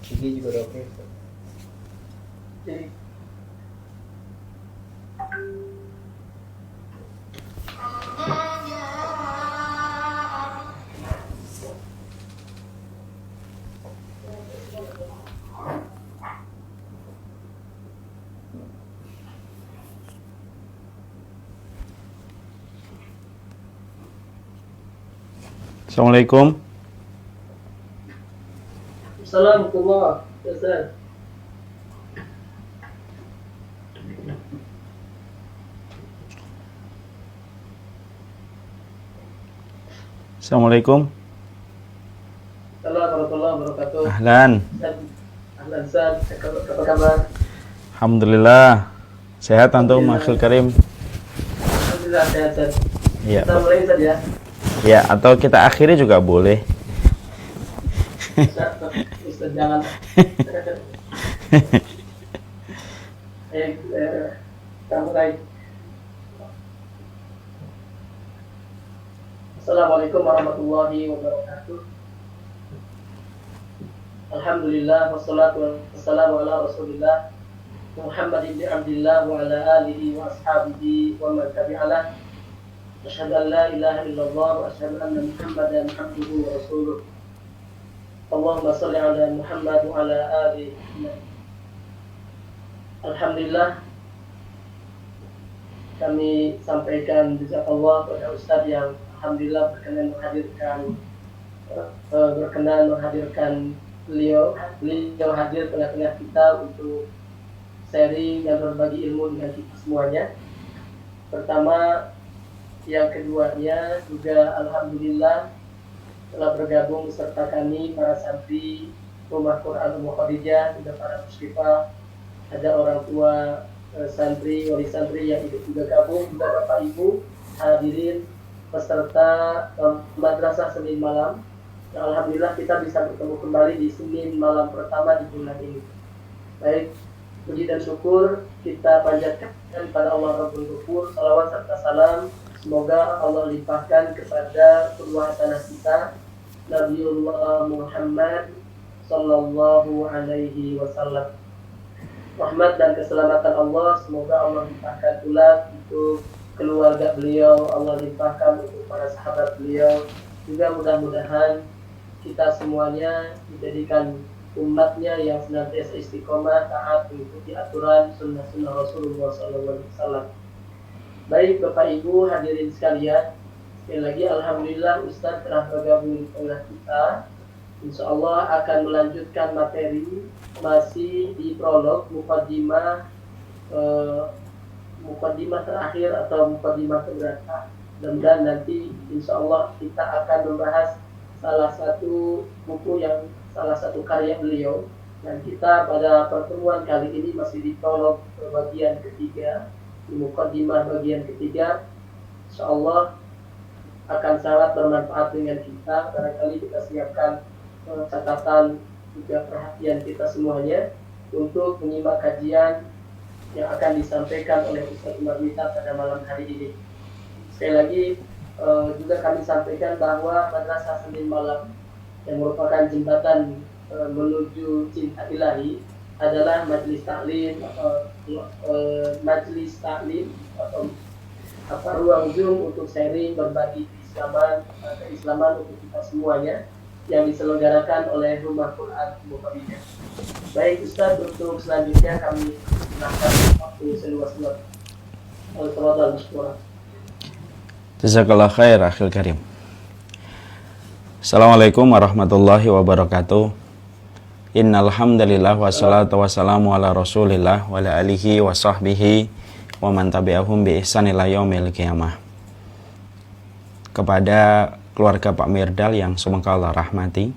Gigi juga udah oke. Jadi, Assalamualaikum. Assalamualaikum Ustaz. Assalamualaikum. Assalamualaikum warahmatullahi wabarakatuh. Ahlan. Ahlan Ustaz, apa kabar? Alhamdulillah. Sehat antum, Akhil Karim? Alhamdulillah sehat Ustaz. Iya. Kita mulai Ustaz ya. Ya, atau kita akhiri juga boleh. Ustaz jangan. Kita mulai. Assalamualaikum warahmatullahi wabarakatuh. Alhamdulillah wassalatu wassalamu ala Rasulillah Muhammad ibn Abdillah wa ala alihi wa ashabihi wa man tabi'alah. Asyhadu an la ilaha illallah wa asyhadu anna Muhammadan abduhu wa rasuluh. Allahumma shalli ala Muhammad wa ala ali Muhammad. Alhamdulillah kami sampaikan jazakallah kepada Ustaz yang alhamdulillah berkenan menghadirkan beliau hadir tengah-tengah kita untuk sharing dan berbagi ilmu dengan kita semuanya. Pertama, yang keduanya juga alhamdulillah telah bergabung beserta kami para santri Rumah Quran Ummu Khadijah, juga para musyrifah, ada orang tua santri, wali santri yang ikut juga gabung, juga Bapak Ibu hadirin peserta madrasah Senin malam. Yang alhamdulillah kita bisa bertemu kembali di Senin malam pertama di bulan ini. Baik, puji dan syukur kita panjatkan pada Allah Rabbul Ghafur, salawat serta salam semoga Allah limpahkan kepada kedua hasanah kita Nabiullah Muhammad sallallahu alaihi wasallam. Rahmat dan keselamatan Allah semoga Allah limpahkan pula untuk keluarga beliau, Allah limpahkan untuk para sahabat beliau. Juga mudah-mudahan kita semuanya dijadikan umatnya yang senantiasa istiqomah taat mengikuti aturan sunnah-sunnah Rasulullah SAW. Baik Bapak Ibu hadirin sekalian, sekali lagi alhamdulillah Ustaz telah bergabung di tengah kita. Insya Allah akan melanjutkan materi masih di prolog mukaddimah terakhir atau mukaddimah keberapa. Dan nanti insya Allah kita akan membahas salah satu karya beliau, dan kita pada pertemuan kali ini masih di prolog bagian ketiga, di mukaddimah bagian ketiga. Insya Allah akan sangat bermanfaat dengan kita. Barangkali kita siapkan catatan juga perhatian kita semuanya untuk menyimak kajian yang akan disampaikan oleh Ustaz Umar Mita pada malam hari ini. Sekali lagi juga kami sampaikan bahwa Madrasah Senin Malam yang merupakan jembatan menuju cinta ilahi adalah majelis taklim atau ruang Zoom untuk sharing berbagi keislaman untuk kita semuanya yang diselenggarakan oleh Rumah Quran Ummu Khadijah. Baik Ustaz, untuk selanjutnya kami persilahkan waktu seluas-luas. Jazakallah khair, Akhil Karim. Assalamualaikum warahmatullahi wabarakatuh. Innal hamdalillah wassalatu wassalamu ala Rasulillah wa ala alihi wa sahbihi wa man tabi'ahum bi ihsan ila yaumil qiyamah. Kepada keluarga Pak Mirdal yang semoga Allah rahmati,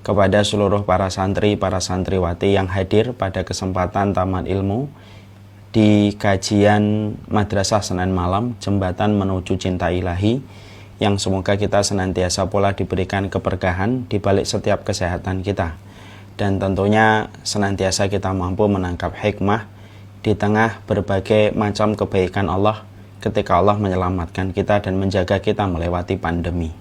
kepada seluruh para santri, para santriwati yang hadir pada kesempatan Taman Ilmu di kajian Madrasah Senin Malam, Jembatan Menuju Cinta Ilahi, yang semoga kita senantiasa pula diberikan keberkahan di balik setiap kesehatan kita, dan tentunya senantiasa kita mampu menangkap hikmah di tengah berbagai macam kebaikan Allah ketika Allah menyelamatkan kita dan menjaga kita melewati pandemi.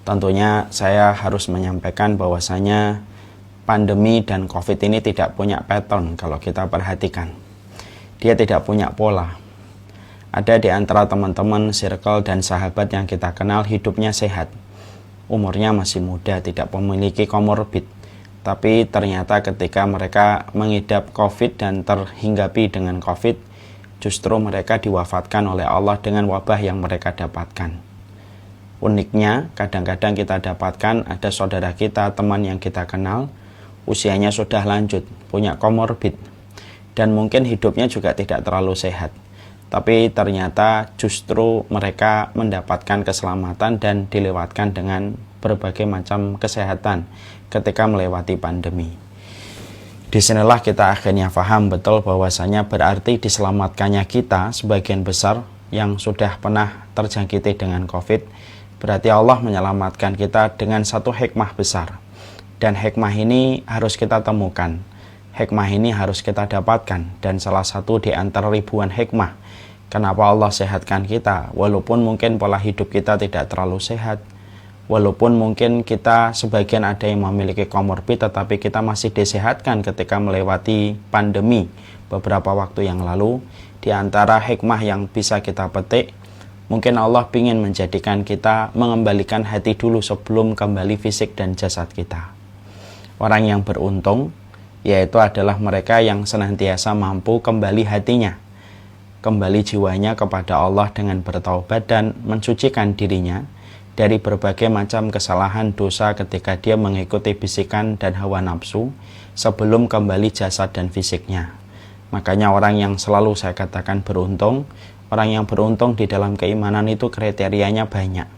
Tentunya saya harus menyampaikan bahwasanya pandemi dan COVID ini tidak punya pattern kalau kita perhatikan. Dia tidak punya pola. Ada di antara teman-teman, circle, dan sahabat yang kita kenal hidupnya sehat. Umurnya masih muda, tidak memiliki komorbid. Tapi ternyata ketika mereka mengidap COVID dan terhinggapi dengan COVID, justru mereka diwafatkan oleh Allah dengan wabah yang mereka dapatkan. Uniknya, kadang-kadang kita dapatkan ada saudara kita, teman yang kita kenal, usianya sudah lanjut, punya komorbid, dan mungkin hidupnya juga tidak terlalu sehat. Tapi ternyata justru mereka mendapatkan keselamatan dan dilewatkan dengan berbagai macam kesehatan ketika melewati pandemi. Disinilah kita akhirnya paham betul bahwasanya berarti diselamatkannya kita sebagian besar yang sudah pernah terjangkiti dengan COVID, berarti Allah menyelamatkan kita dengan satu hikmah besar. Dan hikmah ini harus kita temukan. Hikmah ini harus kita dapatkan. Dan salah satu di antara ribuan hikmah, kenapa Allah sehatkan kita, walaupun mungkin pola hidup kita tidak terlalu sehat, walaupun mungkin kita sebagian ada yang memiliki komorbid, tetapi kita masih disehatkan ketika melewati pandemi beberapa waktu yang lalu. Di antara hikmah yang bisa kita petik, mungkin Allah ingin menjadikan kita mengembalikan hati dulu sebelum kembali fisik dan jasad kita. Orang yang beruntung, yaitu adalah mereka yang senantiasa mampu kembali hatinya, kembali jiwanya kepada Allah dengan bertaubat dan mensucikan dirinya dari berbagai macam kesalahan dosa ketika dia mengikuti bisikan dan hawa nafsu sebelum kembali jasad dan fisiknya. Makanya orang yang selalu saya katakan beruntung, orang yang beruntung di dalam keimanan itu kriterianya banyak.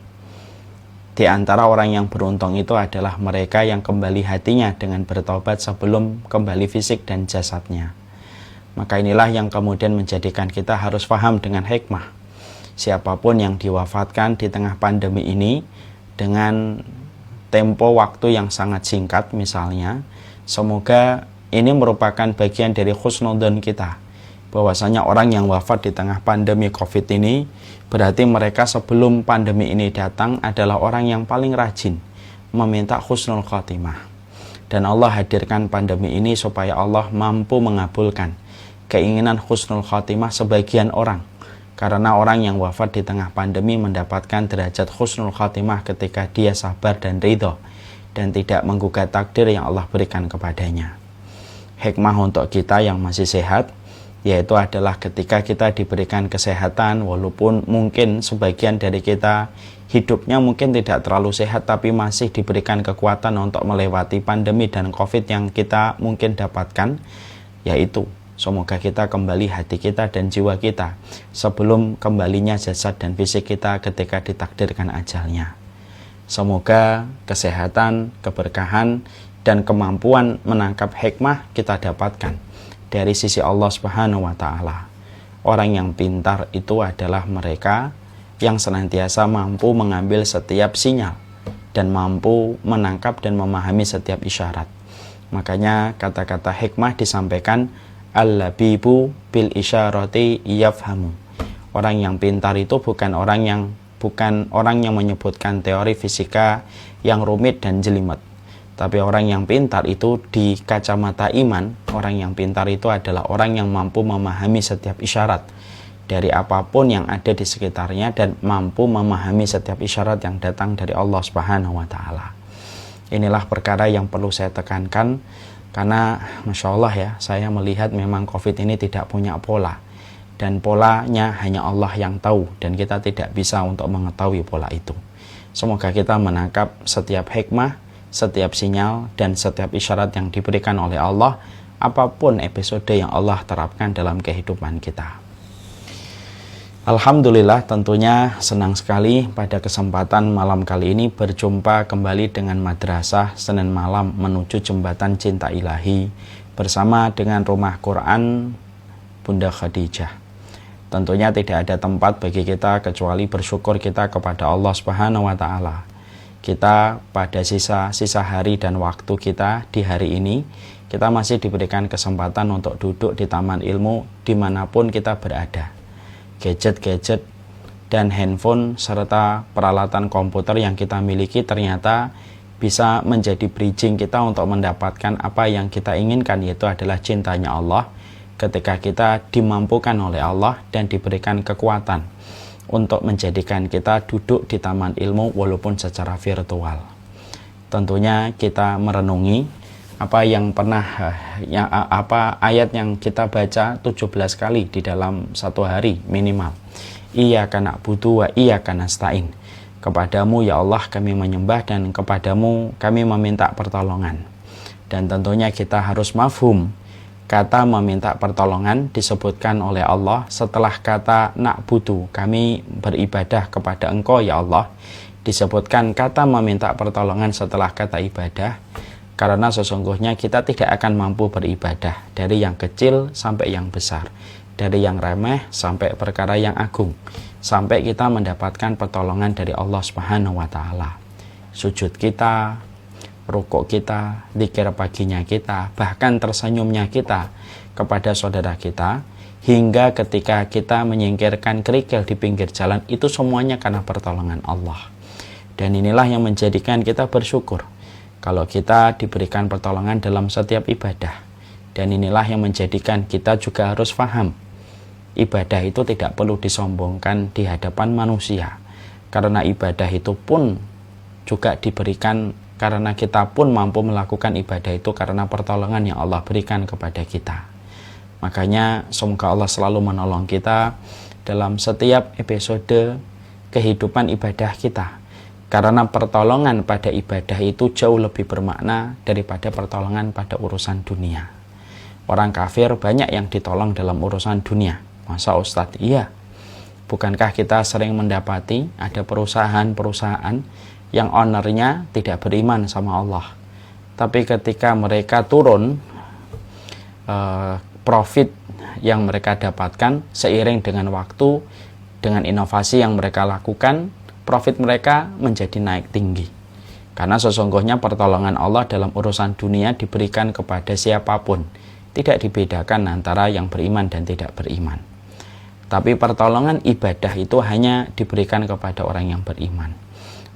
Di antara orang yang beruntung itu adalah mereka yang kembali hatinya dengan bertaubat sebelum kembali fisik dan jasadnya. Maka inilah yang kemudian menjadikan kita harus paham dengan hikmah. Siapapun yang diwafatkan di tengah pandemi ini dengan tempo waktu yang sangat singkat misalnya, semoga ini merupakan bagian dari husnudzon kita, bahwasanya orang yang wafat di tengah pandemi COVID ini berarti mereka sebelum pandemi ini datang adalah orang yang paling rajin meminta husnul khotimah. Dan Allah hadirkan pandemi ini supaya Allah mampu mengabulkan keinginan husnul khotimah sebagian orang. Karena orang yang wafat di tengah pandemi mendapatkan derajat husnul khotimah ketika dia sabar dan ridho dan tidak menggugat takdir yang Allah berikan kepadanya. Hikmah untuk kita yang masih sehat yaitu adalah ketika kita diberikan kesehatan, walaupun mungkin sebagian dari kita hidupnya mungkin tidak terlalu sehat, tapi masih diberikan kekuatan untuk melewati pandemi dan COVID yang kita mungkin dapatkan, yaitu semoga kita kembali hati kita dan jiwa kita sebelum kembalinya jasad dan fisik kita ketika ditakdirkan ajalnya. Semoga kesehatan, keberkahan, dan kemampuan menangkap hikmah kita dapatkan dari sisi Allah Subhanahu wa Ta'ala. Orang yang pintar itu adalah mereka yang senantiasa mampu mengambil setiap sinyal dan mampu menangkap dan memahami setiap isyarat. Makanya kata-kata hikmah disampaikan al-labibu bil isyarati yafhamu. Orang yang pintar itu bukan orang yang menyebutkan teori fisika yang rumit dan jelimet. Tapi orang yang pintar itu di kacamata iman, orang yang pintar itu adalah orang yang mampu memahami setiap isyarat dari apapun yang ada di sekitarnya dan mampu memahami setiap isyarat yang datang dari Allah Subhanahu wa Ta'ala. Inilah perkara yang perlu saya tekankan karena Masya Allah ya, saya melihat memang COVID ini tidak punya pola dan polanya hanya Allah yang tahu dan kita tidak bisa untuk mengetahui pola itu. Semoga kita menangkap setiap hikmah, setiap sinyal dan setiap isyarat yang diberikan oleh Allah, apapun episode yang Allah terapkan dalam kehidupan kita. Alhamdulillah, tentunya senang sekali pada kesempatan malam kali ini berjumpa kembali dengan Madrasah Senin Malam Menuju Jembatan Cinta Ilahi bersama dengan Rumah Quran Bunda Khadijah. Tentunya tidak ada tempat bagi kita kecuali bersyukur kita kepada Allah Subhanahu wa Ta'ala. Kita pada sisa hari dan waktu kita di hari ini, kita masih diberikan kesempatan untuk duduk di taman ilmu dimanapun kita berada. Gadget-gadget dan handphone serta peralatan komputer yang kita miliki ternyata bisa menjadi bridging kita untuk mendapatkan apa yang kita inginkan, yaitu adalah cintanya Allah. Ketika kita dimampukan oleh Allah dan diberikan kekuatan untuk menjadikan kita duduk di taman ilmu walaupun secara virtual. Tentunya kita merenungi apa yang pernah ayat yang kita baca 17 kali di dalam satu hari minimal. Iyyaka na'budu wa iyyaka nasta'in. Kepadamu ya Allah kami menyembah dan kepadamu kami meminta pertolongan. Dan tentunya kita harus mafhum kata meminta pertolongan disebutkan oleh Allah setelah kata na'budu, kami beribadah kepada Engkau ya Allah. Disebutkan kata meminta pertolongan setelah kata ibadah, karena sesungguhnya kita tidak akan mampu beribadah dari yang kecil sampai yang besar, dari yang remeh sampai perkara yang agung, sampai kita mendapatkan pertolongan dari Allah Subhanahu wa taala. Sujud kita, rukuk kita, zikir paginya kita, bahkan tersenyumnya kita kepada saudara kita, hingga ketika kita menyingkirkan kerikil di pinggir jalan, itu semuanya karena pertolongan Allah. Dan inilah yang menjadikan kita bersyukur kalau kita diberikan pertolongan dalam setiap ibadah. Dan inilah yang menjadikan kita juga harus paham, ibadah itu tidak perlu disombongkan di hadapan manusia, karena ibadah itu pun juga diberikan karena kita pun mampu melakukan ibadah itu karena pertolongan yang Allah berikan kepada kita. Makanya semoga Allah selalu menolong kita dalam setiap episode kehidupan ibadah kita, karena pertolongan pada ibadah itu jauh lebih bermakna daripada pertolongan pada urusan dunia. Orang kafir banyak yang ditolong dalam urusan dunia. Masa Ustadz? Iya. Bukankah kita sering mendapati ada perusahaan-perusahaan yang ownernya tidak beriman sama Allah, tapi ketika mereka turun, profit yang mereka dapatkan seiring dengan waktu, dengan inovasi yang mereka lakukan, profit mereka menjadi naik tinggi. Karena sesungguhnya pertolongan Allah dalam urusan dunia diberikan kepada siapapun, tidak dibedakan antara yang beriman dan tidak beriman. Tapi pertolongan ibadah itu hanya diberikan kepada orang yang beriman.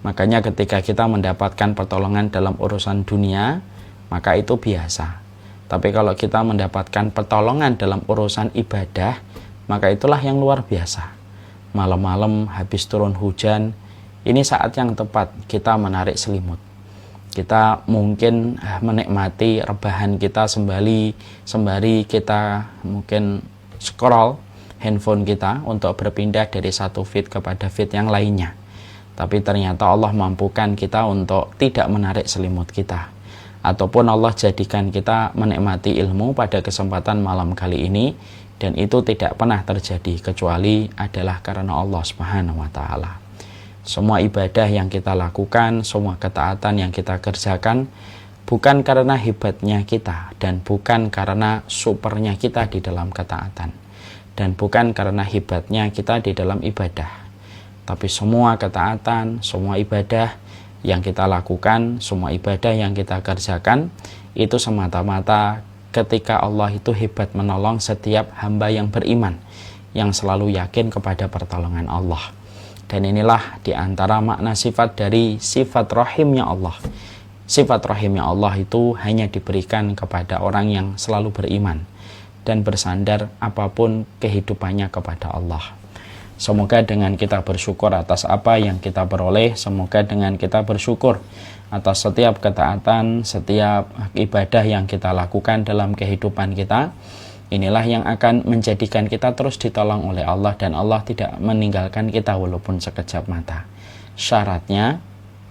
Makanya ketika kita mendapatkan pertolongan dalam urusan dunia, maka itu biasa. Tapi kalau kita mendapatkan pertolongan dalam urusan ibadah, maka itulah yang luar biasa. Malam-malam habis turun hujan, ini saat yang tepat kita menarik selimut. Kita mungkin menikmati rebahan kita sembari kita mungkin scroll handphone kita untuk berpindah dari satu feed kepada feed yang lainnya. Tapi ternyata Allah mampukan kita untuk tidak menarik selimut kita. Ataupun Allah jadikan kita menikmati ilmu pada kesempatan malam kali ini, dan itu tidak pernah terjadi kecuali adalah karena Allah Subhanahu wa taala. Semua ibadah yang kita lakukan, semua ketaatan yang kita kerjakan bukan karena hebatnya kita dan bukan karena supernya kita di dalam ketaatan. Dan bukan karena hebatnya kita di dalam ibadah. Tapi semua ketaatan, semua ibadah yang kita lakukan, semua ibadah yang kita kerjakan, itu semata-mata ketika Allah itu hebat menolong setiap hamba yang beriman, yang selalu yakin kepada pertolongan Allah. Dan inilah diantara makna sifat dari sifat rahimnya Allah. Sifat rahimnya Allah itu hanya diberikan kepada orang yang selalu beriman dan bersandar apapun kehidupannya kepada Allah. Semoga dengan kita bersyukur atas apa yang kita peroleh, semoga dengan kita bersyukur atas setiap ketaatan, setiap ibadah yang kita lakukan dalam kehidupan kita, inilah yang akan menjadikan kita terus ditolong oleh Allah, dan Allah tidak meninggalkan kita walaupun sekejap mata. Syaratnya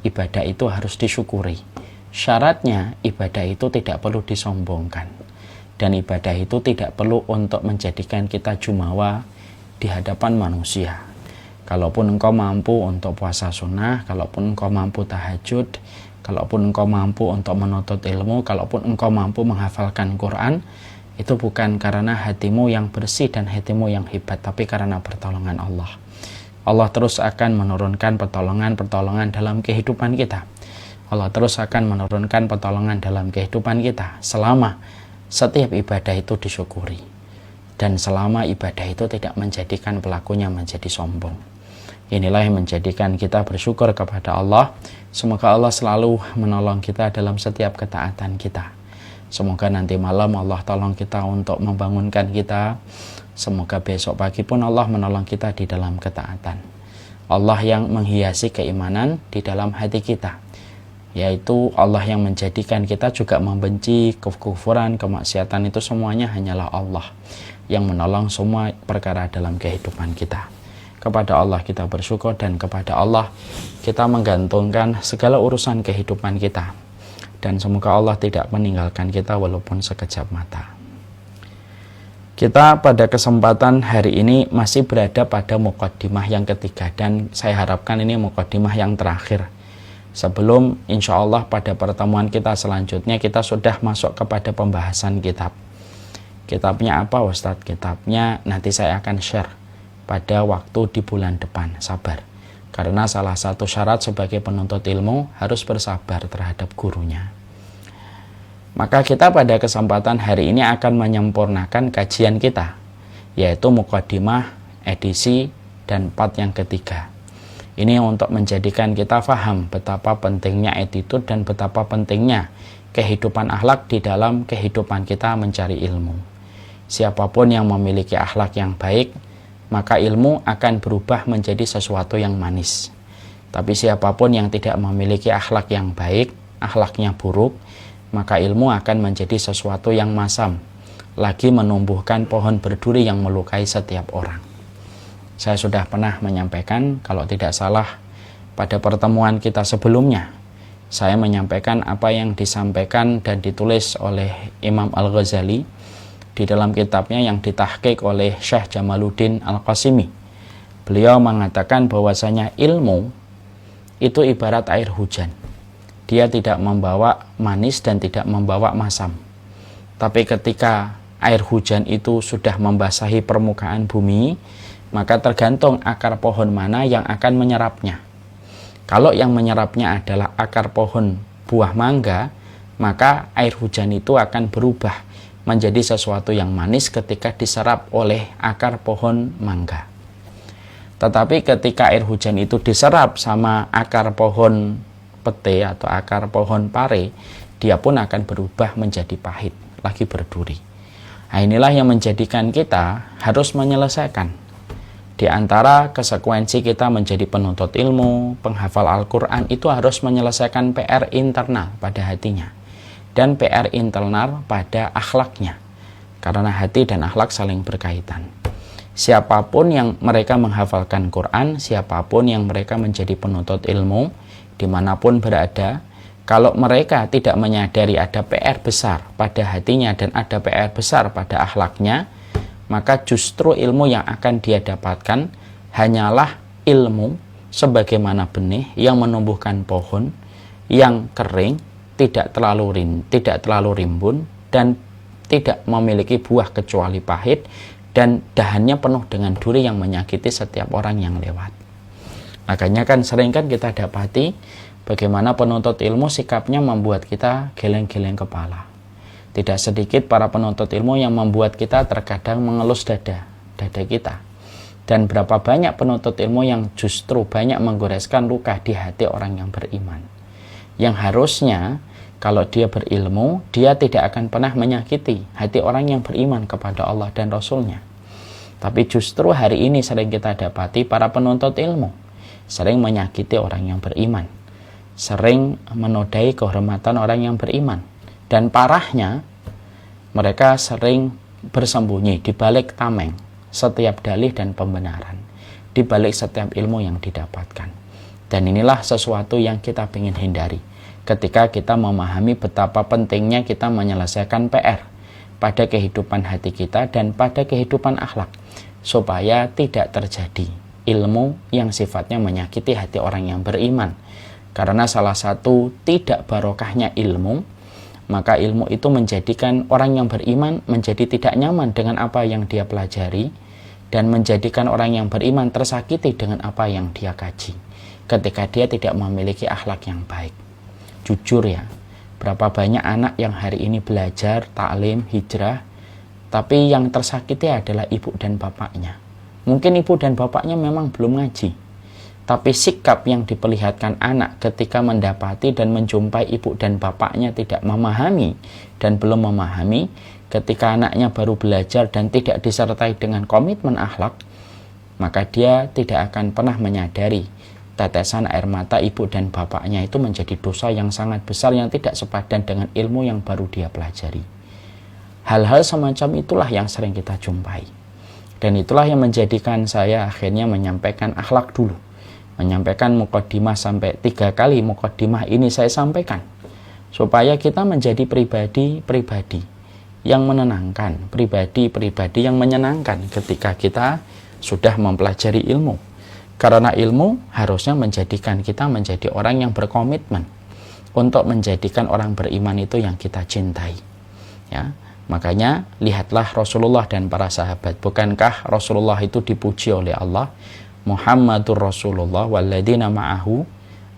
ibadah itu harus disyukuri. Syaratnya ibadah itu tidak perlu disombongkan. Dan ibadah itu tidak perlu untuk menjadikan kita jumawa di hadapan manusia. Kalaupun engkau mampu untuk puasa sunnah, kalaupun engkau mampu tahajud, kalaupun engkau mampu untuk menuntut ilmu, kalaupun engkau mampu menghafalkan Quran, itu bukan karena hatimu yang bersih dan hatimu yang hebat, tapi karena pertolongan Allah. Allah terus akan menurunkan pertolongan-pertolongan dalam kehidupan kita. Allah terus akan menurunkan pertolongan dalam kehidupan kita selama setiap ibadah itu disyukuri, dan selama ibadah itu tidak menjadikan pelakunya menjadi sombong. Inilah yang menjadikan kita bersyukur kepada Allah. Semoga Allah selalu menolong kita dalam setiap ketaatan kita. Semoga nanti malam Allah tolong kita untuk membangunkan kita. Semoga besok pagi pun Allah menolong kita di dalam ketaatan. Allah yang menghiasi keimanan di dalam hati kita, yaitu Allah yang menjadikan kita juga membenci kekufuran, kemaksiatan. Itu semuanya hanyalah Allah yang menolong semua perkara dalam kehidupan kita. Kepada Allah kita bersyukur, dan kepada Allah kita menggantungkan segala urusan kehidupan kita. Dan semoga Allah tidak meninggalkan kita walaupun sekejap mata. Kita pada kesempatan hari ini masih berada pada muqaddimah yang ketiga, dan saya harapkan ini muqaddimah yang terakhir. Sebelum insya Allah pada pertemuan kita selanjutnya kita sudah masuk kepada pembahasan kitab. Kitabnya apa Ustadz? Kitabnya nanti saya akan share pada waktu di bulan depan. Sabar. Karena salah satu syarat sebagai penuntut ilmu harus bersabar terhadap gurunya. Maka kita pada kesempatan hari ini akan menyempurnakan kajian kita, yaitu muqaddimah edisi dan part yang ketiga. Ini untuk menjadikan kita faham betapa pentingnya attitude dan betapa pentingnya kehidupan akhlak di dalam kehidupan kita mencari ilmu. Siapapun yang memiliki akhlak yang baik, maka ilmu akan berubah menjadi sesuatu yang manis. Tapi siapapun yang tidak memiliki akhlak yang baik, akhlaknya buruk, maka ilmu akan menjadi sesuatu yang masam, lagi menumbuhkan pohon berduri yang melukai setiap orang. Saya sudah pernah menyampaikan, kalau tidak salah pada pertemuan kita sebelumnya, saya menyampaikan apa yang disampaikan dan ditulis oleh Imam Al-Ghazali di dalam kitabnya yang ditahqiq oleh Syekh Jamaluddin Al-Qasimi. Beliau mengatakan bahwasanya ilmu itu ibarat air hujan. Dia tidak membawa manis dan tidak membawa masam. Tapi ketika air hujan itu sudah membasahi permukaan bumi, maka tergantung akar pohon mana yang akan menyerapnya. Kalau yang menyerapnya adalah akar pohon buah mangga, maka air hujan itu akan berubah menjadi sesuatu yang manis ketika diserap oleh akar pohon mangga. Tetapi ketika air hujan itu diserap sama akar pohon pete atau akar pohon pare, dia pun akan berubah menjadi pahit, lagi berduri. Nah, inilah yang menjadikan kita harus menyelesaikan di antara konsekuensi kita menjadi penuntut ilmu, penghafal Al-Quran, itu harus menyelesaikan PR internal pada hatinya dan PR internal pada akhlaknya, karena hati dan akhlak saling berkaitan. Siapapun yang mereka menghafalkan Quran, siapapun yang mereka menjadi penuntut ilmu, dimanapun berada, kalau mereka tidak menyadari ada PR besar pada hatinya dan ada PR besar pada akhlaknya, maka justru ilmu yang akan dia dapatkan hanyalah ilmu sebagaimana benih yang menumbuhkan pohon yang kering, tidak terlalu rimbun, dan tidak memiliki buah kecuali pahit, dan dahannya penuh dengan duri yang menyakiti setiap orang yang lewat. Makanya kan sering kan kita dapati bagaimana penuntut ilmu sikapnya membuat kita geleng-geleng kepala. Tidak sedikit para penuntut ilmu yang membuat kita terkadang mengelus dada kita. Dan berapa banyak penuntut ilmu yang justru banyak menggoreskan luka di hati orang yang beriman, yang harusnya kalau dia berilmu, dia tidak akan pernah menyakiti hati orang yang beriman kepada Allah dan Rasul-Nya. Tapi justru hari ini sering kita dapati para penuntut ilmu sering menyakiti orang yang beriman, sering menodai kehormatan orang yang beriman. Dan parahnya, mereka sering bersembunyi di balik tameng setiap dalih dan pembenaran, di balik setiap ilmu yang didapatkan. Dan inilah sesuatu yang kita ingin hindari ketika kita memahami betapa pentingnya kita menyelesaikan PR pada kehidupan hati kita dan pada kehidupan akhlak, supaya tidak terjadi ilmu yang sifatnya menyakiti hati orang yang beriman. Karena salah satu tidak barokahnya ilmu, maka ilmu itu menjadikan orang yang beriman menjadi tidak nyaman dengan apa yang dia pelajari, dan menjadikan orang yang beriman tersakiti dengan apa yang dia kaji ketika dia tidak memiliki akhlak yang baik. Jujur ya, berapa banyak anak yang hari ini belajar, taklim, hijrah, tapi yang tersakiti adalah ibu dan bapaknya. Mungkin ibu dan bapaknya memang belum ngaji, Tapi sikap yang diperlihatkan anak ketika mendapati dan menjumpai ibu dan bapaknya tidak memahami dan belum memahami, ketika anaknya baru belajar dan tidak disertai dengan komitmen akhlak, maka dia tidak akan pernah menyadari tetesan air mata ibu dan bapaknya itu menjadi dosa yang sangat besar yang tidak sepadan dengan ilmu yang baru dia pelajari. Hal-hal semacam itulah yang sering kita jumpai. Dan itulah yang menjadikan saya akhirnya menyampaikan akhlak dulu. Menyampaikan mukaddimah sampai 3 kali mukaddimah ini saya sampaikan. Supaya kita menjadi pribadi-pribadi yang menenangkan, pribadi-pribadi yang menyenangkan ketika kita sudah mempelajari ilmu. Karena ilmu harusnya menjadikan kita menjadi orang yang berkomitmen untuk menjadikan orang beriman itu yang kita cintai. Ya, makanya lihatlah Rasulullah dan para sahabat. Bukankah Rasulullah itu dipuji oleh Allah? Muhammadur Rasulullah walladzina ma'ahu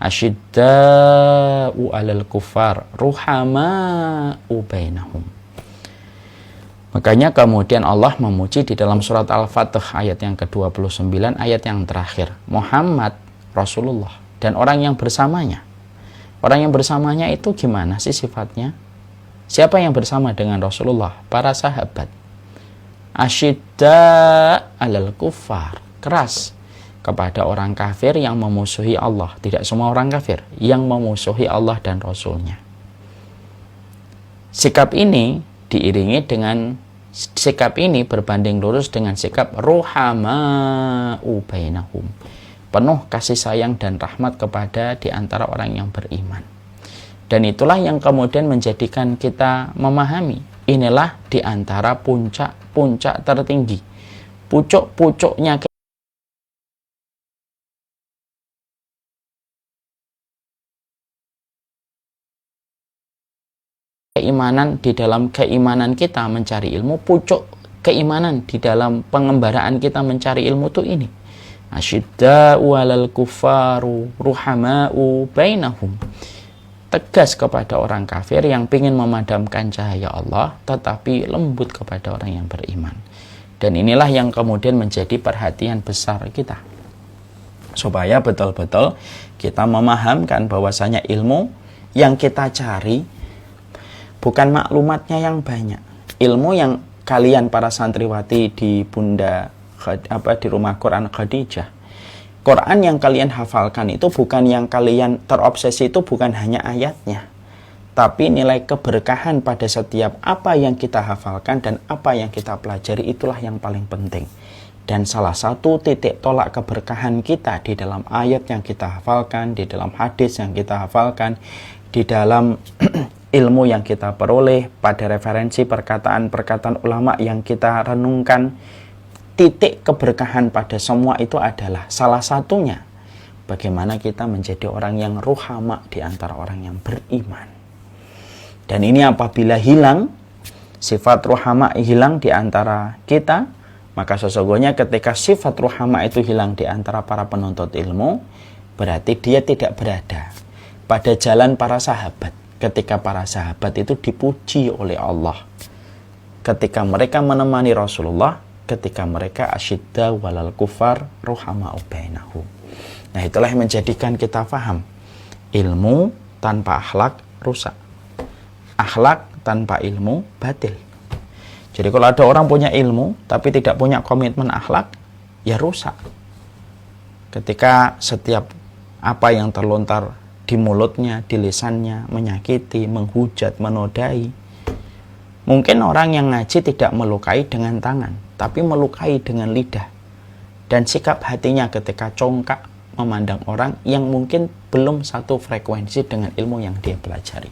asyidda'u 'alal kuffar ruhama'u bainahum. Makanya kemudian Allah memuji di dalam surat Al-Fatih ayat yang ke-29, ayat yang terakhir. Muhammad, Rasulullah, dan orang yang bersamanya. Orang yang bersamanya itu gimana sih sifatnya? Siapa yang bersama dengan Rasulullah? Para sahabat. Asyidda' alal kuffar. Keras kepada orang kafir yang memusuhi Allah. Tidak semua orang kafir yang memusuhi Allah dan Rasulnya. Sikap ini diiringi dengan sikap ini berbanding lurus dengan sikap ruhama'u bainahum, penuh kasih sayang dan rahmat kepada di antara orang yang beriman. Dan itulah yang kemudian menjadikan kita memahami inilah di antara puncak-puncak tertinggi, pucuk-pucuknya keimanan. Di dalam keimanan kita mencari ilmu, pucuk keimanan di dalam pengembaraan kita mencari ilmu itu ini. Asyidda'u 'alal kuffaru ruhama'u bainahum. Tegas kepada orang kafir yang ingin memadamkan cahaya Allah, tetapi lembut kepada orang yang beriman. Dan inilah yang kemudian menjadi perhatian besar kita. Supaya betul-betul kita memahamkan bahwasanya ilmu yang kita cari bukan maklumatnya yang banyak. Ilmu yang kalian para santriwati di di rumah Quran Khadijah. Quran yang kalian hafalkan itu bukan yang kalian terobsesi, itu bukan hanya ayatnya. Tapi nilai keberkahan pada setiap apa yang kita hafalkan dan apa yang kita pelajari itulah yang paling penting. Dan salah satu titik tolak keberkahan kita di dalam ayat yang kita hafalkan, di dalam hadis yang kita hafalkan, di dalam ilmu yang kita peroleh, pada referensi perkataan-perkataan ulama yang kita renungkan, titik keberkahan pada semua itu adalah salah satunya bagaimana kita menjadi orang yang ruhama di antara orang yang beriman. Dan ini apabila hilang, sifat ruhama hilang di antara kita, maka sesungguhnya ketika sifat ruhama itu hilang di antara para penuntut ilmu, berarti dia tidak berada pada jalan para sahabat. Ketika para sahabat itu dipuji oleh Allah, ketika mereka menemani Rasulullah, ketika mereka asyidda walal kufar ruhama'u bainahum. Nah, itulah yang menjadikan kita faham ilmu tanpa akhlak rusak, akhlak tanpa ilmu batil. Jadi kalau ada orang punya ilmu tapi tidak punya komitmen akhlak, ya rusak. Ketika setiap apa yang terlontar di mulutnya, di lisannya, menyakiti, menghujat, menodai. Mungkin orang yang ngaji tidak melukai dengan tangan, tapi melukai dengan lidah. Dan sikap hatinya ketika congkak memandang orang yang mungkin belum satu frekuensi dengan ilmu yang dia pelajari.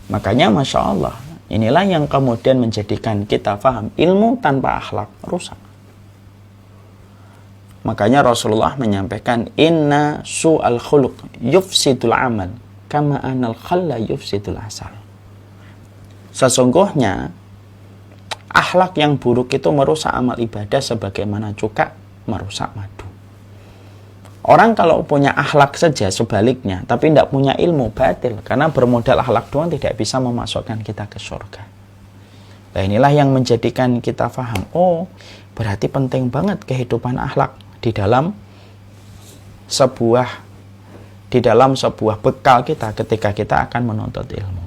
Makanya Masya Allah, inilah yang kemudian menjadikan kita faham ilmu tanpa akhlak rusak. Makanya Rasulullah menyampaikan inna su'al khuluq yufsidul amal kama anal khalla yufsidul asal. Sesungguhnya akhlak yang buruk itu merusak amal ibadah sebagaimana cuka merusak madu. Orang kalau punya akhlak saja sebaliknya tapi tidak punya ilmu batil, karena bermodal akhlak doang tidak bisa memasukkan kita ke surga. Nah, inilah yang menjadikan kita faham, oh berarti penting banget kehidupan akhlak di dalam di dalam sebuah bekal kita ketika kita akan menuntut ilmu.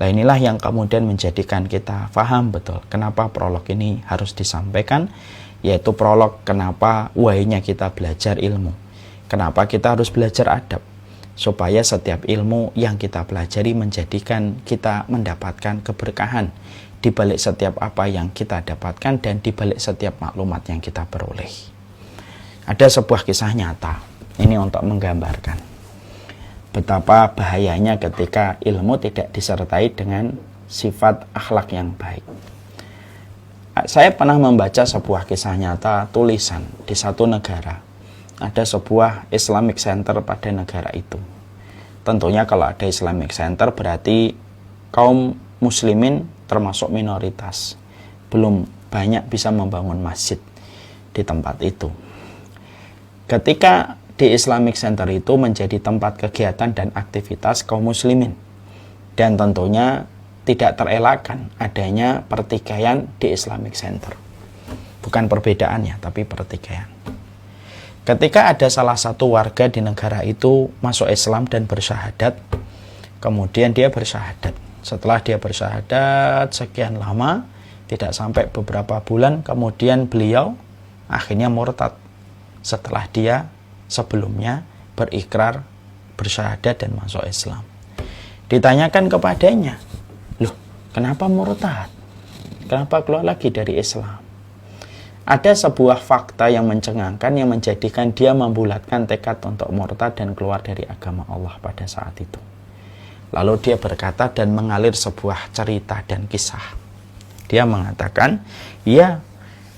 Nah, inilah yang kemudian menjadikan kita paham betul kenapa prolog ini harus disampaikan, yaitu prolog kenapa why-nya kita belajar ilmu. Kenapa kita harus belajar adab? Supaya setiap ilmu yang kita pelajari menjadikan kita mendapatkan keberkahan di balik setiap apa yang kita dapatkan dan di balik setiap maklumat yang kita peroleh. Ada sebuah kisah nyata, ini untuk menggambarkan betapa bahayanya ketika ilmu tidak disertai dengan sifat akhlak yang baik. Saya pernah membaca sebuah kisah nyata tulisan di satu negara. Ada sebuah Islamic Center pada negara itu. Tentunya kalau ada Islamic Center berarti kaum muslimin termasuk minoritas. Belum banyak bisa membangun masjid di tempat itu. Ketika di Islamic Center itu menjadi tempat kegiatan dan aktivitas kaum muslimin. Dan tentunya tidak terelakkan adanya pertikaian di Islamic Center. Bukan perbedaannya, tapi pertikaian. Ketika ada salah satu warga di negara itu masuk Islam dan bersyahadat, kemudian dia bersyahadat. Setelah dia bersyahadat sekian lama, tidak sampai beberapa bulan, kemudian beliau akhirnya murtad. Setelah dia sebelumnya berikrar, bersyahadat dan masuk Islam. Ditanyakan kepadanya, loh kenapa murtad? Kenapa keluar lagi dari Islam? Ada sebuah fakta yang mencengangkan yang menjadikan dia membulatkan tekad untuk murtad dan keluar dari agama Allah pada saat itu. Lalu dia berkata dan mengalir sebuah cerita dan kisah. Dia mengatakan, ya,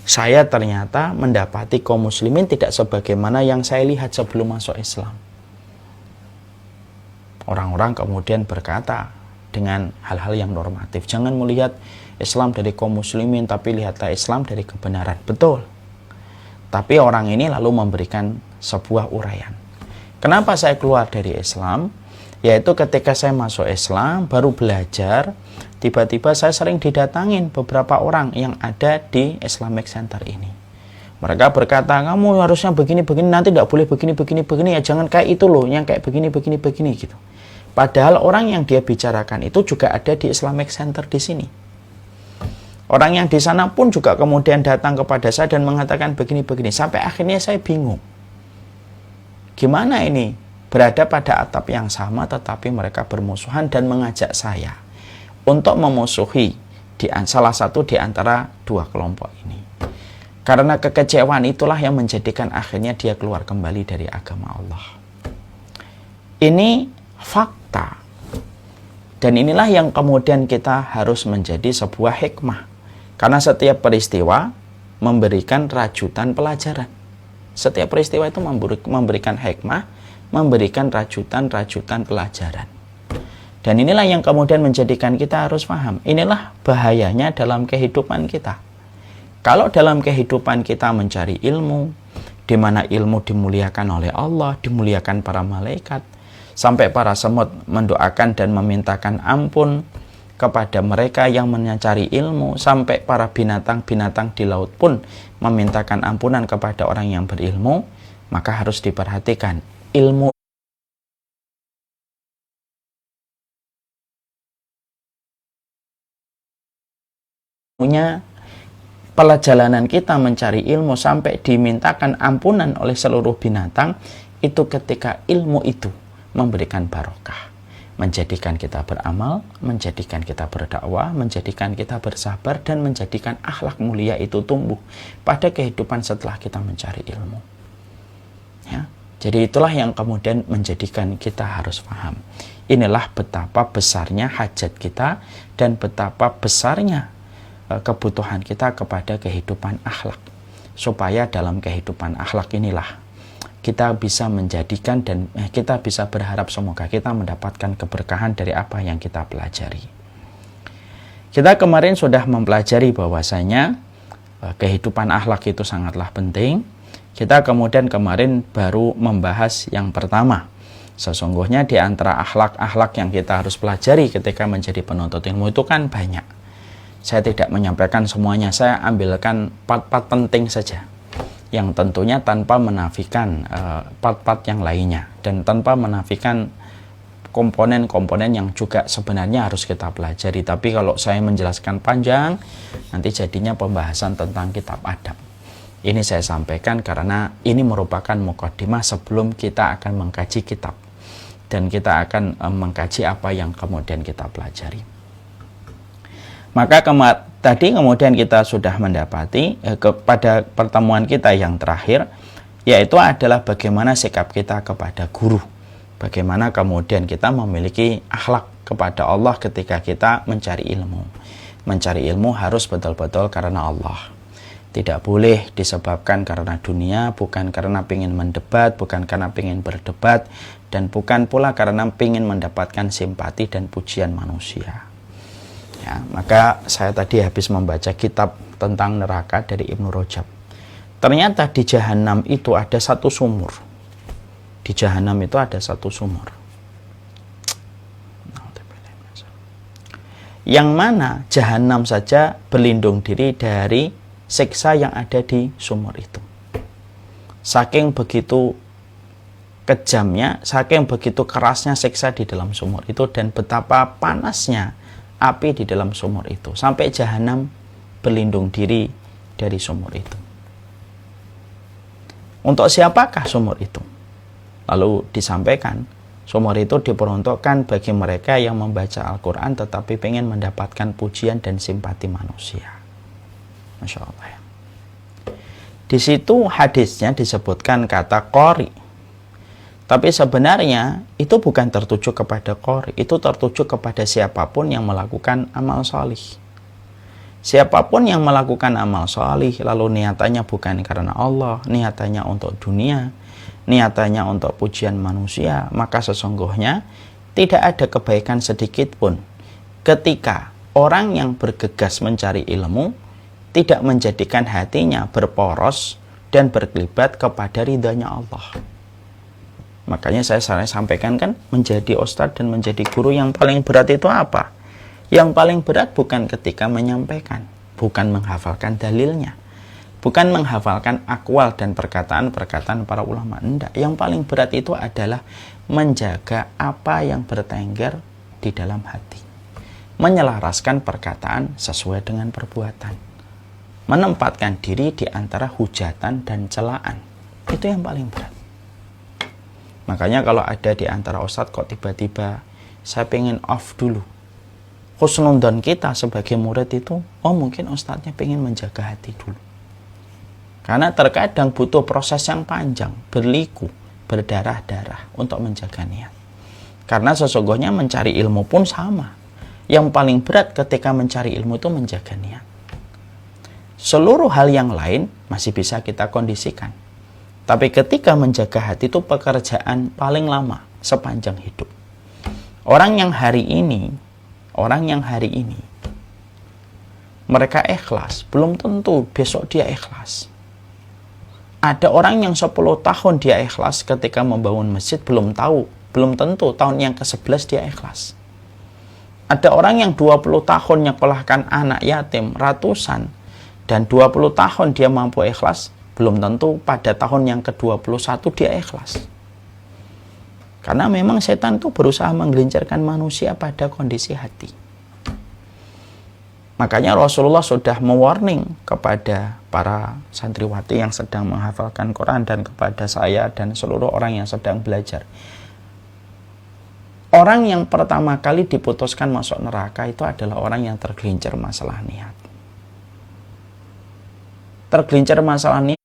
saya ternyata mendapati kaum muslimin tidak sebagaimana yang saya lihat sebelum masuk Islam. Orang-orang kemudian berkata dengan hal-hal yang normatif, jangan melihat Islam dari kaum muslimin, tapi lihatlah Islam dari kebenaran. Betul. Tapi orang ini lalu memberikan sebuah uraian. Kenapa saya keluar dari Islam? Yaitu ketika saya masuk Islam, baru belajar, tiba-tiba saya sering didatangin beberapa orang yang ada di Islamic Center ini. Mereka berkata, kamu harusnya begini-begini, nanti tidak boleh begini-begini, ya jangan kayak itu loh, yang kayak begini-begini gitu. Padahal orang yang dia bicarakan itu juga ada di Islamic Center di sini. Orang yang di sana pun juga kemudian datang kepada saya dan mengatakan begini-begini. Sampai akhirnya saya bingung. Gimana ini? Berada pada atap yang sama tetapi mereka bermusuhan dan mengajak saya untuk memusuhi salah satu di antara dua kelompok ini. Karena kekecewaan itulah yang menjadikan akhirnya dia keluar kembali dari agama Allah. Ini fakta. Dan inilah yang kemudian kita harus menjadi sebuah hikmah. Karena setiap peristiwa memberikan rajutan pelajaran. Setiap peristiwa itu memberikan hikmah, memberikan rajutan-rajutan pelajaran. Dan inilah yang kemudian menjadikan kita harus paham. Inilah bahayanya dalam kehidupan kita. Kalau dalam kehidupan kita mencari ilmu, di mana ilmu dimuliakan oleh Allah, dimuliakan para malaikat, sampai para semut mendoakan dan memintakan ampun kepada mereka yang mencari ilmu, sampai para binatang-binatang di laut pun memintakan ampunan kepada orang yang berilmu, maka harus diperhatikan ilmunya, perjalanan kita mencari ilmu sampai dimintakan ampunan oleh seluruh binatang, itu ketika ilmu itu memberikan barokah, menjadikan kita beramal, menjadikan kita berdakwah, menjadikan kita bersabar, dan menjadikan akhlak mulia itu tumbuh pada kehidupan setelah kita mencari ilmu. Ya. Jadi itulah yang kemudian menjadikan kita harus paham. Inilah betapa besarnya hajat kita dan betapa besarnya kebutuhan kita kepada kehidupan akhlak. Supaya dalam kehidupan akhlak inilah kita bisa menjadikan dan kita bisa berharap semoga kita mendapatkan keberkahan dari apa yang kita pelajari. Kita kemarin sudah mempelajari bahwasanya kehidupan akhlak itu sangatlah penting. Kita kemudian kemarin baru membahas yang pertama. Sesungguhnya di antara akhlak-akhlak yang kita harus pelajari ketika menjadi penuntut ilmu itu kan banyak. Saya tidak menyampaikan semuanya, saya ambilkan part-part penting saja. yang tentunya tanpa menafikan part-part yang lainnya dan tanpa menafikan komponen-komponen yang juga sebenarnya harus kita pelajari. Tapi kalau saya menjelaskan panjang, nanti jadinya pembahasan tentang kitab adab. Ini saya sampaikan karena ini merupakan mukaddimah sebelum kita akan mengkaji kitab dan kita akan mengkaji apa yang kemudian kita pelajari. Maka tadi kemudian kita sudah mendapati pada pertemuan kita yang terakhir, yaitu adalah bagaimana sikap kita kepada guru. Bagaimana kemudian kita memiliki akhlak kepada Allah ketika kita mencari ilmu. Mencari ilmu harus betul-betul karena Allah. Tidak boleh disebabkan karena dunia, bukan karena ingin mendebat, bukan karena ingin berdebat, dan bukan pula karena ingin mendapatkan simpati dan pujian manusia. Ya, maka saya tadi habis membaca kitab tentang neraka dari Ibnu Rajab. Ternyata di Jahanam itu ada satu sumur. Di Jahanam itu ada satu sumur. Yang mana Jahanam saja berlindung diri dari siksa yang ada di sumur itu. Saking begitu kejamnya, saking begitu kerasnya siksa di dalam sumur itu dan betapa panasnya api di dalam sumur itu, sampai Jahanam berlindung diri dari sumur itu. Untuk siapakah sumur itu? Lalu disampaikan, sumur itu diperuntukkan bagi mereka yang membaca Al-Quran tetapi ingin mendapatkan pujian dan simpati manusia. Masya Allah. Di situ hadisnya disebutkan kata qori. Tapi sebenarnya itu bukan tertuju kepada qori, itu tertuju kepada siapapun yang melakukan amal salih. Siapapun yang melakukan amal salih lalu niatannya bukan karena Allah, niatannya untuk dunia, niatannya untuk pujian manusia, maka sesungguhnya tidak ada kebaikan sedikit pun ketika orang yang bergegas mencari ilmu tidak menjadikan hatinya berporos dan berkelibat kepada ridhanya Allah. Makanya saya sampaikan kan, menjadi ustadz dan menjadi guru yang paling berat itu apa? Yang paling berat bukan ketika menyampaikan, bukan menghafalkan dalilnya, bukan menghafalkan akwal dan perkataan-perkataan para ulama. Enggak, yang paling berat itu adalah menjaga apa yang bertengger di dalam hati, menyelaraskan perkataan sesuai dengan perbuatan, menempatkan diri di antara hujatan dan celaan. Itu yang paling berat. Makanya kalau ada di antara ustadz kok tiba-tiba saya pengen off dulu, husnudon kita sebagai murid itu, oh mungkin ustadznya pengen menjaga hati dulu. Karena terkadang butuh proses yang panjang, berliku, berdarah-darah untuk menjaga niat. Karena sesungguhnya mencari ilmu pun sama. Yang paling berat ketika mencari ilmu itu menjaga niat. Seluruh hal yang lain masih bisa kita kondisikan. Tapi ketika menjaga hati itu pekerjaan paling lama sepanjang hidup. Orang yang hari ini mereka ikhlas, belum tentu besok dia ikhlas. Ada orang yang 10 tahun dia ikhlas ketika membangun masjid, belum tentu tahun yang ke-11 dia ikhlas. Ada orang yang 20 tahun nyekolahkan anak yatim ratusan dan 20 tahun dia mampu ikhlas, belum tentu pada tahun yang ke-21 dia ikhlas. Karena memang setan itu berusaha menggelincirkan manusia pada kondisi hati. Makanya Rasulullah sudah mewarning kepada para santriwati yang sedang menghafalkan Quran dan kepada saya dan seluruh orang yang sedang belajar. Orang yang pertama kali diputuskan masuk neraka itu adalah orang yang tergelincir masalah niat. Tergelincir masalah niat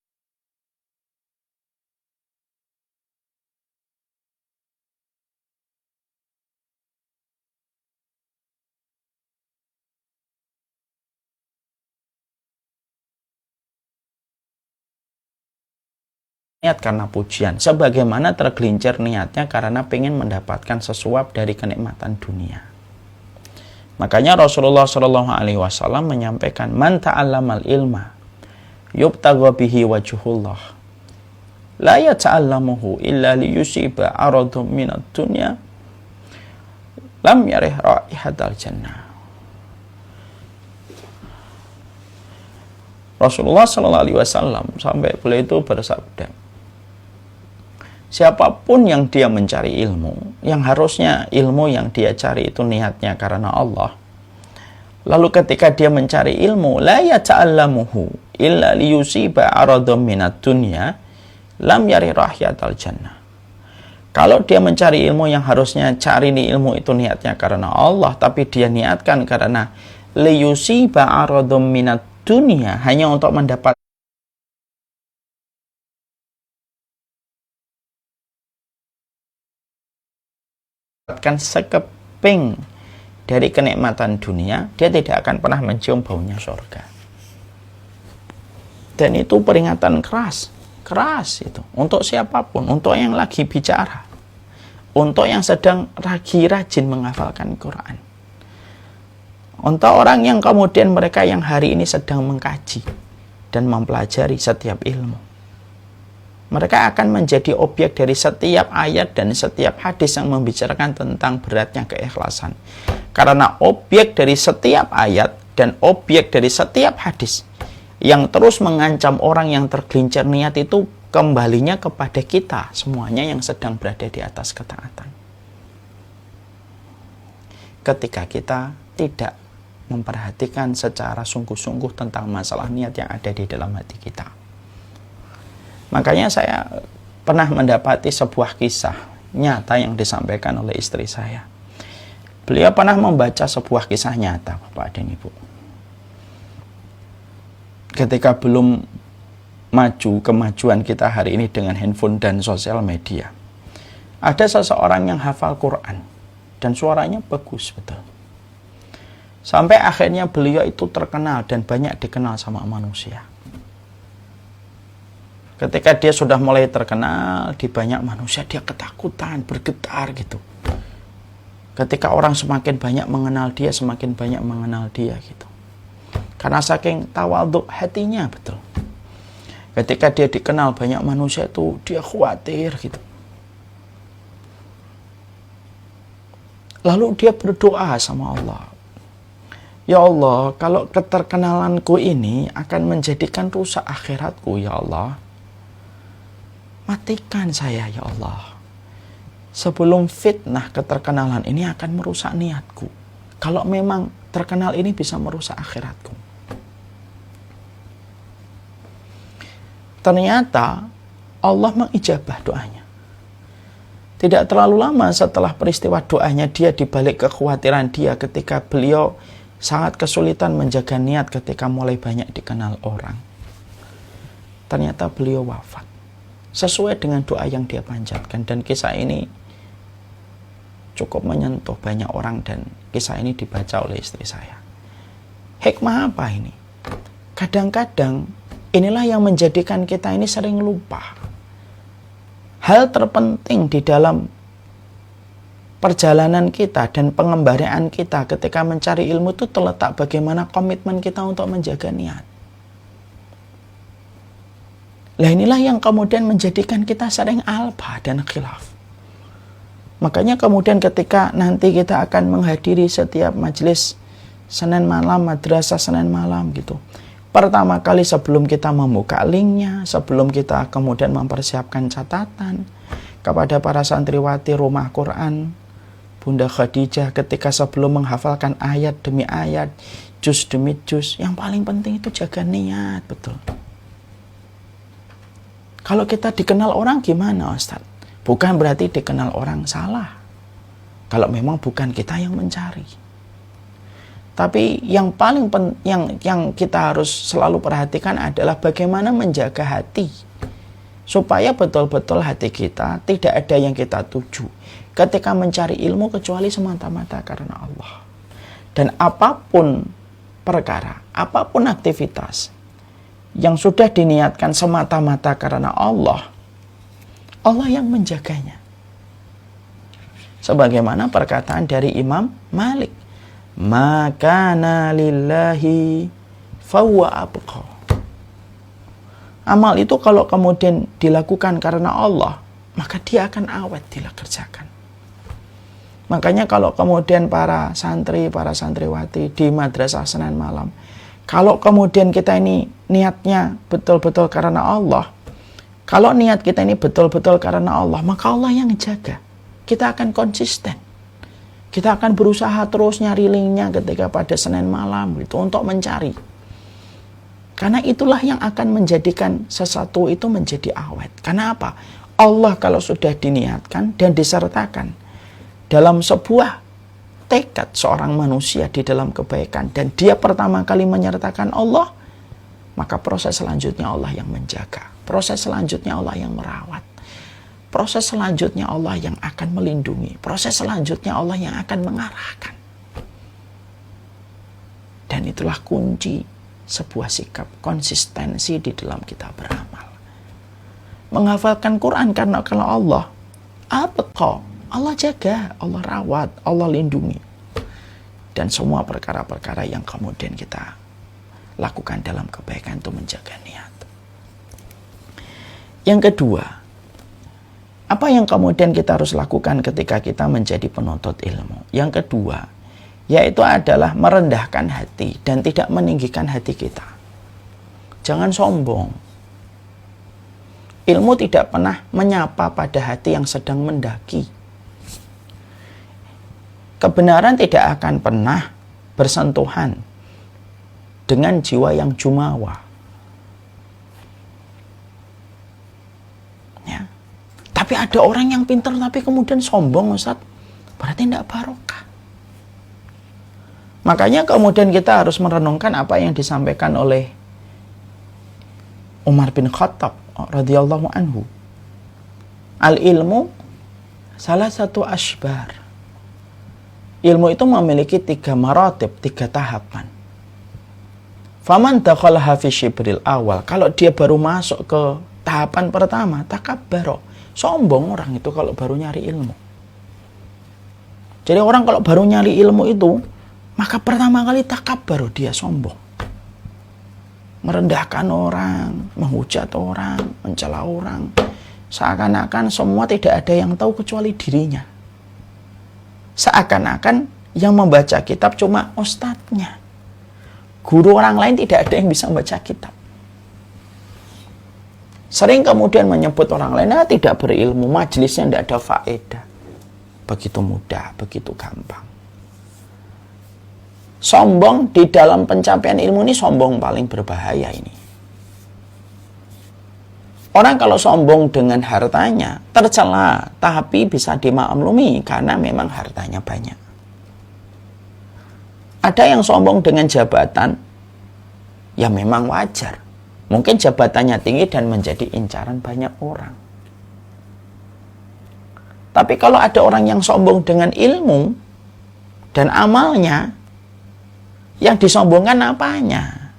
karena pujian, sebagaimana tergelincir niatnya karena pengen mendapatkan sesuap dari kenikmatan dunia. Makanya Rasulullah SAW menyampaikan, man ta'allamal ilma yubtagha bihi wajhullah la yata'allamuhu illa liyusiba aradum minad dunya lam yarih raihatal jannah. Rasulullah Shallallahu Alaihi Wasallam sampai beliau itu bersabda, siapapun yang dia mencari ilmu, yang harusnya ilmu yang dia cari itu niatnya karena Allah. Lalu ketika dia mencari ilmu, la yata'allamuhu illa liyusiba aradham minad dunya, lam yari rahyatal jannah. Kalau dia mencari ilmu yang harusnya cari di ilmu itu niatnya karena Allah, tapi dia niatkan karena liyusiba aradham minad dunia, hanya untuk mendapatkan sekeping dari kenikmatan dunia, dia tidak akan pernah mencium baunya surga. Dan itu peringatan keras itu untuk siapapun, untuk yang lagi bicara, untuk yang sedang lagi rajin menghafalkan Quran, untuk orang yang kemudian mereka yang hari ini sedang mengkaji dan mempelajari setiap ilmu. Mereka akan menjadi objek dari setiap ayat dan setiap hadis yang membicarakan tentang beratnya keikhlasan. Karena objek dari setiap ayat dan objek dari setiap hadis yang terus mengancam orang yang tergelincir niat itu kembalinya kepada kita semuanya yang sedang berada di atas ketaatan. Ketika kita tidak memperhatikan secara sungguh-sungguh tentang masalah niat yang ada di dalam hati kita. Makanya saya pernah mendapati sebuah kisah nyata yang disampaikan oleh istri saya. Beliau pernah membaca sebuah kisah nyata, Bapak dan Ibu. Ketika belum maju kemajuan kita hari ini dengan handphone dan sosial media, ada seseorang yang hafal Quran dan suaranya bagus betul. Sampai akhirnya beliau itu terkenal dan banyak dikenal sama manusia. Ketika dia sudah mulai terkenal di banyak manusia, dia ketakutan, bergetar gitu. Ketika orang semakin banyak mengenal dia, semakin banyak mengenal dia gitu. Karena saking tawadhu hatinya betul. Ketika dia dikenal banyak manusia itu, dia khawatir gitu. Lalu dia berdoa sama Allah. Ya Allah, kalau keterkenalanku ini akan menjadikan rusak akhiratku, ya Allah, matikan saya, ya Allah. Sebelum fitnah keterkenalan ini akan merusak niatku. Kalau memang terkenal ini bisa merusak akhiratku. Ternyata Allah mengijabah doanya. Tidak terlalu lama setelah peristiwa doanya, dia dibalik kekhawatiran dia ketika beliau sangat kesulitan menjaga niat ketika mulai banyak dikenal orang. Ternyata beliau wafat sesuai dengan doa yang dia panjatkan, dan kisah ini cukup menyentuh banyak orang dan kisah ini dibaca oleh istri saya. Hikmah apa ini? Kadang-kadang inilah yang menjadikan kita ini sering lupa. Hal terpenting di dalam perjalanan kita dan pengembaraan kita ketika mencari ilmu itu terletak bagaimana komitmen kita untuk menjaga niat. Nah inilah yang kemudian menjadikan kita sering alba dan khilaf. Makanya kemudian ketika nanti kita akan menghadiri setiap majelis Senin malam, madrasah Senin malam gitu. Pertama kali sebelum kita membuka linknya, sebelum kita kemudian mempersiapkan catatan kepada para santriwati rumah Quran, Bunda Khadijah ketika sebelum menghafalkan ayat demi ayat, juz demi juz, yang paling penting itu jaga niat, betul. Kalau kita dikenal orang gimana, Ustaz? Bukan berarti dikenal orang salah. Kalau memang bukan kita yang mencari. Tapi yang paling yang kita harus selalu perhatikan adalah bagaimana menjaga hati. Supaya betul-betul hati kita tidak ada yang kita tuju ketika mencari ilmu kecuali semata-mata karena Allah. Dan apapun perkara, apapun aktivitas yang sudah diniatkan semata-mata karena Allah, Allah yang menjaganya. Sebagaimana perkataan dari Imam Malik, "Makana lillahi fahuwa abqa." Amal itu kalau kemudian dilakukan karena Allah, maka dia akan awet dikerjakan. Makanya kalau kemudian para santri, para santriwati di madrasah Senin malam, Kalau kemudian kita ini niatnya betul-betul karena Allah, kalau niat kita ini betul-betul karena Allah, maka Allah yang jaga. Kita akan konsisten. Kita akan berusaha terus nyari linknya ketika pada Senin malam gitu untuk mencari. Karena itulah yang akan menjadikan sesuatu itu menjadi awet. Karena apa? Allah kalau sudah diniatkan dan disertakan dalam sebuah tekad seorang manusia di dalam kebaikan dan dia pertama kali menyertakan Allah, maka proses selanjutnya Allah yang menjaga. Proses selanjutnya Allah yang merawat. Proses selanjutnya Allah yang akan melindungi. Proses selanjutnya Allah yang akan mengarahkan. Dan itulah kunci sebuah sikap konsistensi di dalam kita beramal. Menghafalkan Quran karena kalau Allah, apa kok? Allah jaga, Allah rawat, Allah lindungi. Dan semua perkara-perkara yang kemudian kita lakukan dalam kebaikan itu menjaga niat. Yang kedua, apa yang kemudian kita harus lakukan ketika kita menjadi penuntut ilmu? Yang kedua, yaitu adalah merendahkan hati dan tidak meninggikan hati kita. Jangan sombong. Ilmu tidak pernah menyapa pada hati yang sedang mendaki. Kebenaran tidak akan pernah bersentuhan dengan jiwa yang jumawa. Ya. Tapi ada orang yang pintar tapi kemudian sombong, Ustaz. Berarti tidak barokah. Makanya kemudian kita harus merenungkan apa yang disampaikan oleh Umar bin Khattab radhiyallahu anhu. Al-ilmu salah satu asbar. Ilmu itu memiliki 3 maratib, 3 tahapan. Faman dakhalaha fi syibril awal, kalau dia baru masuk ke tahapan pertama, takabbaro. Sombong orang itu kalau baru nyari ilmu. Jadi orang kalau baru nyari ilmu itu, maka pertama kali takabbaro, dia sombong. Merendahkan orang, menghujat orang, mencela orang. Seakan-akan semua tidak ada yang tahu kecuali dirinya. Seakan-akan yang membaca kitab cuma ustadznya. Guru orang lain tidak ada yang bisa membaca kitab. Sering kemudian menyebut orang lain, tidak berilmu, majelisnya tidak ada faedah. Begitu mudah, begitu gampang. Sombong di dalam pencapaian ilmu ini sombong paling berbahaya ini. Orang kalau sombong dengan hartanya tercela, tapi bisa dimaklumi karena memang hartanya banyak. Ada yang sombong dengan jabatan, ya memang wajar. Mungkin jabatannya tinggi dan menjadi incaran banyak orang. Tapi kalau ada orang yang sombong dengan ilmu dan amalnya, yang disombongkan apanya?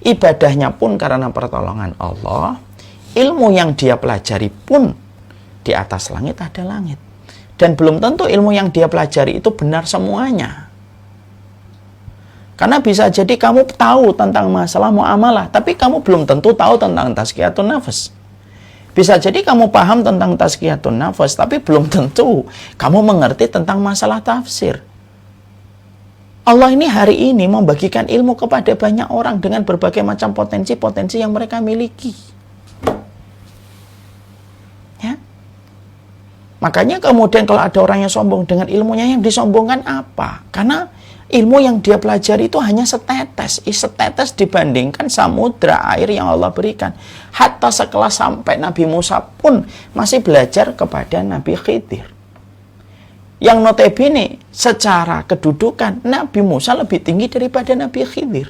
Ibadahnya pun karena pertolongan Allah. Ilmu yang dia pelajari pun di atas langit ada langit. Dan belum tentu ilmu yang dia pelajari itu benar semuanya. Karena bisa jadi kamu tahu tentang masalah muamalah, tapi kamu belum tentu tahu tentang tazkiyatun nafas. Bisa jadi kamu paham tentang tazkiyatun nafas, tapi belum tentu kamu mengerti tentang masalah tafsir. Allah ini hari ini membagikan ilmu kepada banyak orang dengan berbagai macam potensi-potensi yang mereka miliki. Ya. Makanya kemudian kalau ada orang yang sombong dengan ilmunya, yang disombongkan apa? Karena ilmu yang dia pelajari itu hanya setetes dibandingkan samudra air yang Allah berikan. Hatta sekelas sampai Nabi Musa pun masih belajar kepada Nabi Khidir. Yang notabene secara kedudukan Nabi Musa lebih tinggi daripada Nabi Khidir.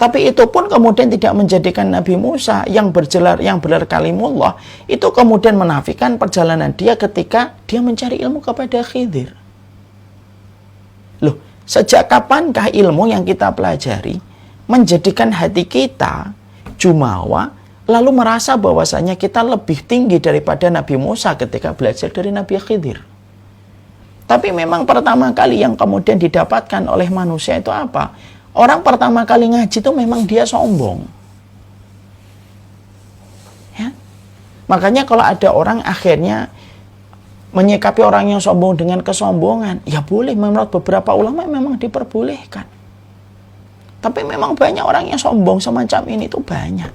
Tapi itu pun kemudian tidak menjadikan Nabi Musa yang benar kalimullah itu kemudian menafikan perjalanan dia ketika dia mencari ilmu kepada Khidir. Loh, sejak kapankah ilmu yang kita pelajari menjadikan hati kita jumawa, lalu merasa bahwasanya kita lebih tinggi daripada Nabi Musa ketika belajar dari Nabi Khidir? Tapi memang pertama kali yang kemudian didapatkan oleh manusia itu apa? Orang pertama kali ngaji itu memang dia sombong. Ya? Makanya kalau ada orang akhirnya menyikapi orang yang sombong dengan kesombongan, ya boleh, menurut beberapa ulama memang diperbolehkan. Tapi memang banyak orang yang sombong semacam ini tuh banyak.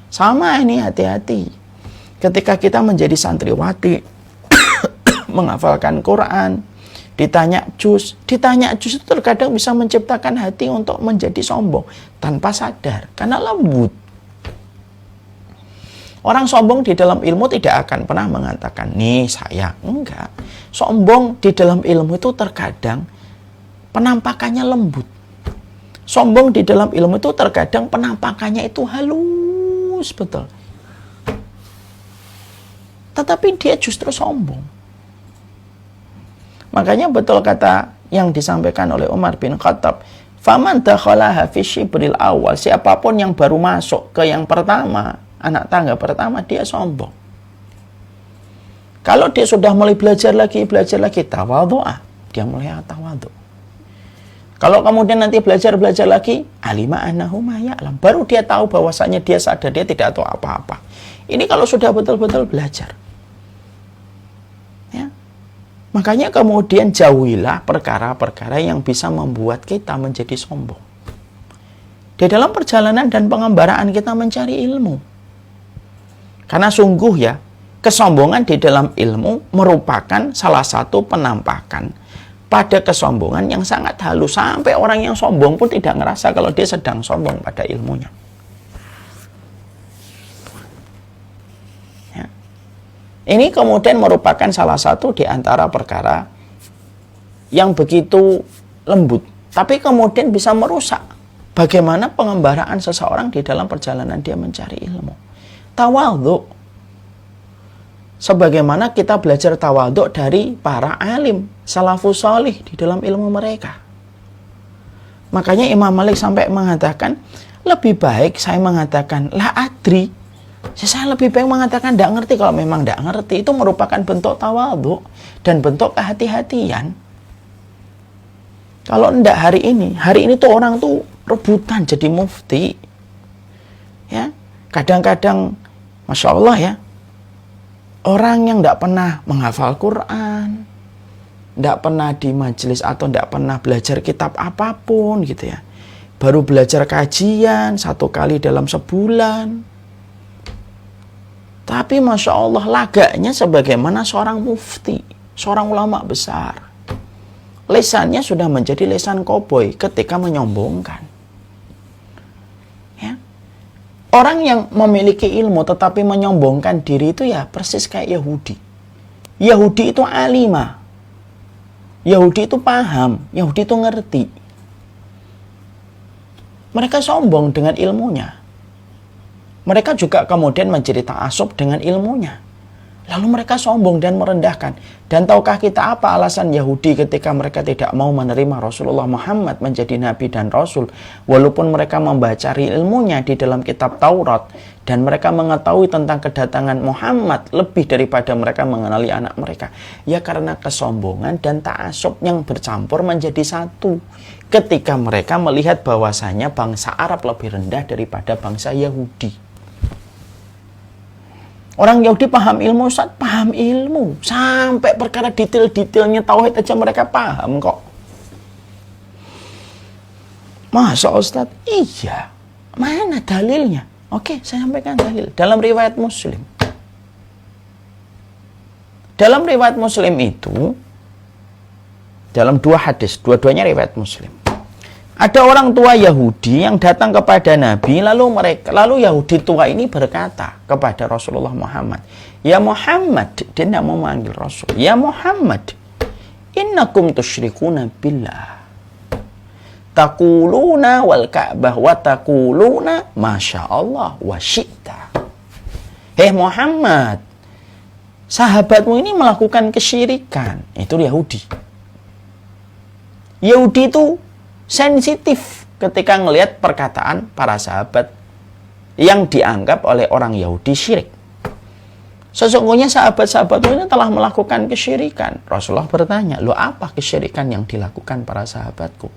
Sama ini, hati-hati. Ketika kita menjadi santriwati, menghafalkan Quran, ditanya juz itu terkadang bisa menciptakan hati untuk menjadi sombong tanpa sadar, karena lembut. Orang sombong di dalam ilmu tidak akan pernah mengatakan, nih saya. Enggak. Sombong di dalam ilmu itu terkadang penampakannya lembut. Sombong di dalam ilmu itu terkadang penampakannya itu halus betul. Tetapi dia justru sombong. Makanya betul kata yang disampaikan oleh Umar bin Khattab, "Faman dakhalaha fi syibril awal", siapapun yang baru masuk ke yang pertama, anak tangga pertama, dia sombong. Kalau dia sudah mulai belajar lagi, tawadhu'ah, dia mulai tawadhu'. Kalau kemudian nanti belajar lagi, alima annahu ma ya'lam, baru dia tahu bahwasanya dia sadar dia tidak tahu apa-apa. Ini kalau sudah betul-betul belajar. Ya. Makanya kemudian jauhilah perkara-perkara yang bisa membuat kita menjadi sombong. Di dalam perjalanan dan pengembaraan kita mencari ilmu. Karena sungguh ya, kesombongan di dalam ilmu merupakan salah satu penampakan pada kesombongan yang sangat halus. Sampai orang yang sombong pun tidak ngerasa kalau dia sedang sombong pada ilmunya. Ya. Ini kemudian merupakan salah satu di antara perkara yang begitu lembut, tapi kemudian bisa merusak bagaimana pengembaraan seseorang di dalam perjalanan dia mencari ilmu. Tawadhu. Sebagaimana kita belajar tawadhu dari para alim salafus salih di dalam ilmu mereka. Makanya Imam Malik sampai mengatakan, lebih baik saya mengatakan la adri. Saya lebih baik mengatakan tidak ngerti. Kalau memang tidak ngerti, itu merupakan bentuk tawadhu dan bentuk kehati-hatian. Kalau tidak hari ini tuh orang tuh rebutan jadi mufti. Ya, kadang-kadang Masya Allah ya, orang yang tidak pernah menghafal Quran, tidak pernah di majelis atau tidak pernah belajar kitab apapun gitu ya, baru belajar kajian 1 kali dalam sebulan, tapi Masya Allah lagaknya sebagaimana seorang mufti, seorang ulama besar. Lesannya sudah menjadi lesan koboi ketika menyombongkan. Orang yang memiliki ilmu tetapi menyombongkan diri itu ya persis kayak Yahudi. Yahudi itu alimah. Yahudi itu paham. Yahudi itu ngerti. Mereka sombong dengan ilmunya. Mereka juga kemudian menjadi ta'assub dengan ilmunya. Lalu mereka sombong dan merendahkan. Dan tahukah kita apa alasan Yahudi ketika mereka tidak mau menerima Rasulullah Muhammad menjadi Nabi dan Rasul? Walaupun mereka membaca ilmunya di dalam kitab Taurat. Dan mereka mengetahui tentang kedatangan Muhammad lebih daripada mereka mengenali anak mereka. Ya karena kesombongan dan ta'assub yang bercampur menjadi satu. Ketika mereka melihat bahwasanya bangsa Arab lebih rendah daripada bangsa Yahudi. Orang Yahudi paham ilmu, Ustaz, paham ilmu. Sampai perkara detail-detailnya tauhid aja mereka paham kok. Masa Ustaz? Iya. Mana dalilnya? Oke, saya sampaikan dalil. Dalam riwayat Muslim. Dalam riwayat Muslim itu, dalam 2 hadis, dua-duanya riwayat Muslim. Ada orang tua Yahudi yang datang kepada Nabi, lalu Yahudi tua ini berkata kepada Rasulullah Muhammad, "Ya Muhammad," dia tidak mau memanggil Rasul, "Ya Muhammad, innakum tusyrikuna billah. Taquluna wal Ka'bah wa taquluna masya Allah wa syi'ta." Hei Muhammad, sahabatmu ini melakukan kesyirikan. Itu Yahudi. Yahudi itu sensitif ketika ngelihat perkataan para sahabat yang dianggap oleh orang Yahudi syirik. Sesungguhnya sahabat-sahabat ini telah melakukan kesyirikan. Rasulullah bertanya, "Loh, apa kesyirikan yang dilakukan para sahabatku?"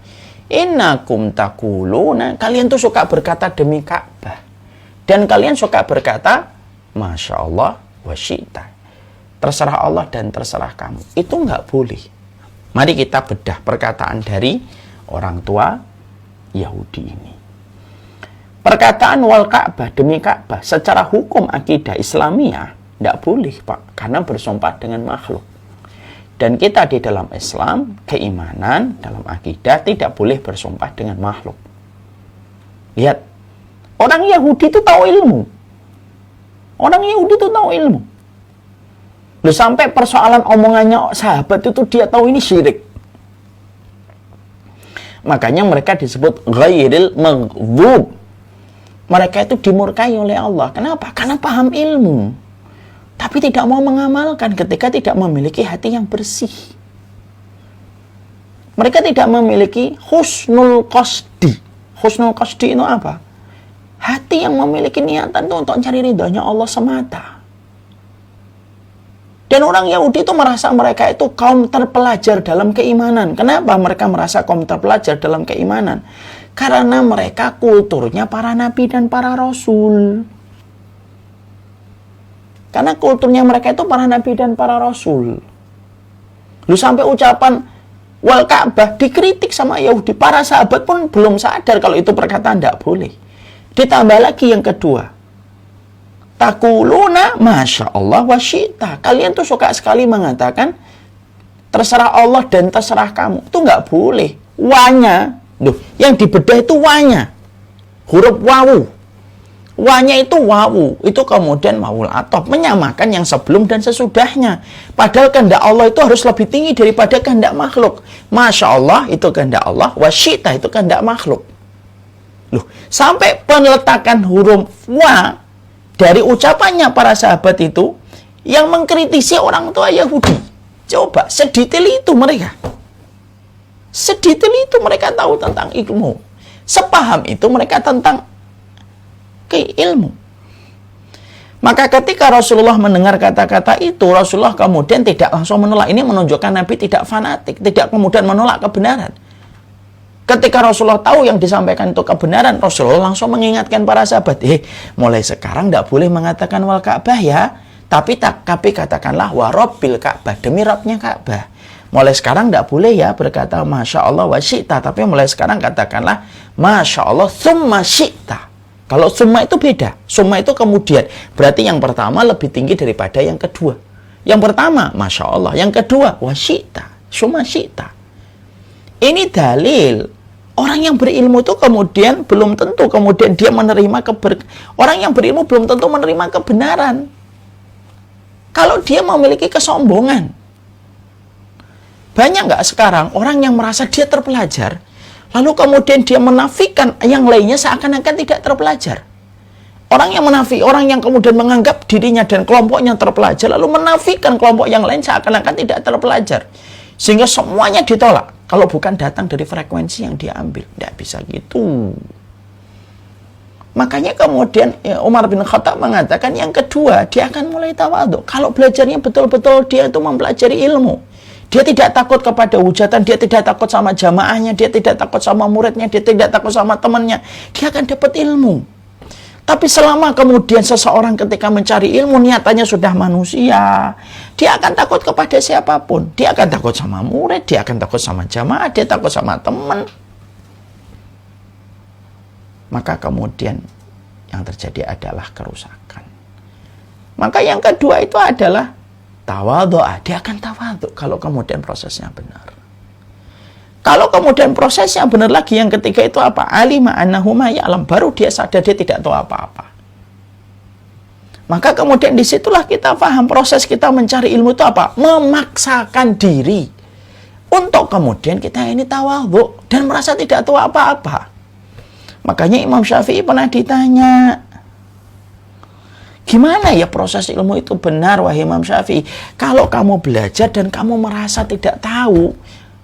"Innakum taquluna," kalian tuh suka berkata demi Ka'bah. Dan kalian suka berkata, "Masya Allah wa syi'ta." terserah Allah dan terserah kamu. Itu nggak boleh. Mari kita bedah perkataan dari orang tua Yahudi ini. Perkataan wal Ka'bah, demi Ka'bah, secara hukum akidah Islamiyah tidak boleh, Pak, karena bersumpah dengan makhluk. Dan kita di dalam Islam, keimanan dalam akidah tidak boleh bersumpah dengan makhluk. Lihat, orang Yahudi itu tahu ilmu. Orang Yahudi itu tahu ilmu. Loh, sampai persoalan omongannya sahabat itu dia tahu ini syirik. Makanya mereka disebut ghairil maghdhub. Mereka itu dimurkai oleh Allah. Kenapa? Karena paham ilmu, tapi tidak mau mengamalkan ketika tidak memiliki hati yang bersih. Mereka tidak memiliki husnul qasdi. Husnul qasdi itu apa? Hati yang memiliki niatan itu untuk mencari ridhonya Allah semata. Dan orang Yahudi itu merasa mereka itu kaum terpelajar dalam keimanan. Kenapa mereka merasa kaum terpelajar dalam keimanan? Karena mereka kulturnya para nabi dan para rasul. Karena kulturnya mereka itu para nabi dan para rasul. Lu sampai ucapan wal Ka'bah dikritik sama Yahudi. Para sahabat pun belum sadar kalau itu perkataan tidak boleh. Ditambah lagi yang kedua. Takuluna masya Allah wa syi'ta. Kalian tuh suka sekali mengatakan terserah Allah dan terserah kamu. Itu nggak boleh. Wanya. Duh, yang dibedah itu wanya. Huruf wawu. Wanya itu wawu. Itu kemudian wawul atop. Menyamakan yang sebelum dan sesudahnya. Padahal kehendak Allah itu harus lebih tinggi daripada kehendak makhluk. Masya Allah itu kehendak Allah. Wa syi'ta itu kehendak makhluk. Loh, sampai peneletakan huruf wa dari ucapannya para sahabat itu yang mengkritisi orang tua Yahudi. Coba, sedetail itu mereka. Sedetail itu mereka tahu tentang ilmu. Sepaham itu mereka tentang ilmu. Maka ketika Rasulullah mendengar kata-kata itu, Rasulullah kemudian tidak langsung menolak. Ini menunjukkan Nabi tidak fanatik, tidak kemudian menolak kebenaran. Ketika Rasulullah tahu yang disampaikan itu kebenaran, Rasulullah langsung mengingatkan para sahabat, mulai sekarang tidak boleh mengatakan wal Ka'bah ya, tapi katakanlah wa rabbil Ka'bah, demi Rabbnya Ka'bah. Mulai sekarang tidak boleh ya berkata masya Allah wa syi'ta, tapi mulai sekarang katakanlah masya Allah summa syi'ta. Kalau summa itu beda, summa itu kemudian, berarti yang pertama lebih tinggi daripada yang kedua. Yang pertama masya Allah, yang kedua wa syi'ta, summa syi'ta. Ini dalil. Orang yang berilmu itu kemudian belum tentu kemudian dia menerima orang yang berilmu belum tentu menerima kebenaran. Kalau dia memiliki kesombongan. Banyak nggak sekarang orang yang merasa dia terpelajar, lalu kemudian dia menafikan yang lainnya seakan-akan tidak terpelajar. Orang yang menafik, orang yang kemudian menganggap dirinya dan kelompoknya terpelajar, lalu menafikan kelompok yang lain seakan-akan tidak terpelajar. Sehingga semuanya ditolak. Kalau bukan datang dari frekuensi yang dia ambil. Tidak bisa gitu. Makanya kemudian Umar bin Khattab mengatakan yang kedua, dia akan mulai tawadhu. Kalau belajarnya betul-betul dia itu mempelajari ilmu. Dia tidak takut kepada hujatan, dia tidak takut sama jamaahnya, dia tidak takut sama muridnya, dia tidak takut sama temannya. Dia akan dapat ilmu. Tapi selama kemudian seseorang ketika mencari ilmu niatannya sudah manusia, dia akan takut kepada siapapun. Dia akan takut sama murid, dia akan takut sama jamaah, dia takut sama teman. Maka kemudian yang terjadi adalah kerusakan. Maka yang kedua itu adalah tawadhu. Dia akan tawadhu kalau kemudian prosesnya benar. Kalau kemudian prosesnya benar lagi, yang ketiga itu apa? Alima annahu ma ya'lam, baru dia sadar dia tidak tahu apa-apa. Maka kemudian disitulah kita paham proses kita mencari ilmu itu apa? Memaksakan diri untuk kemudian kita ini tawadhu dan merasa tidak tahu apa-apa. Makanya Imam Syafi'i pernah ditanya, gimana ya proses ilmu itu benar, wahai Imam Syafi'i? Kalau kamu belajar dan kamu merasa tidak tahu,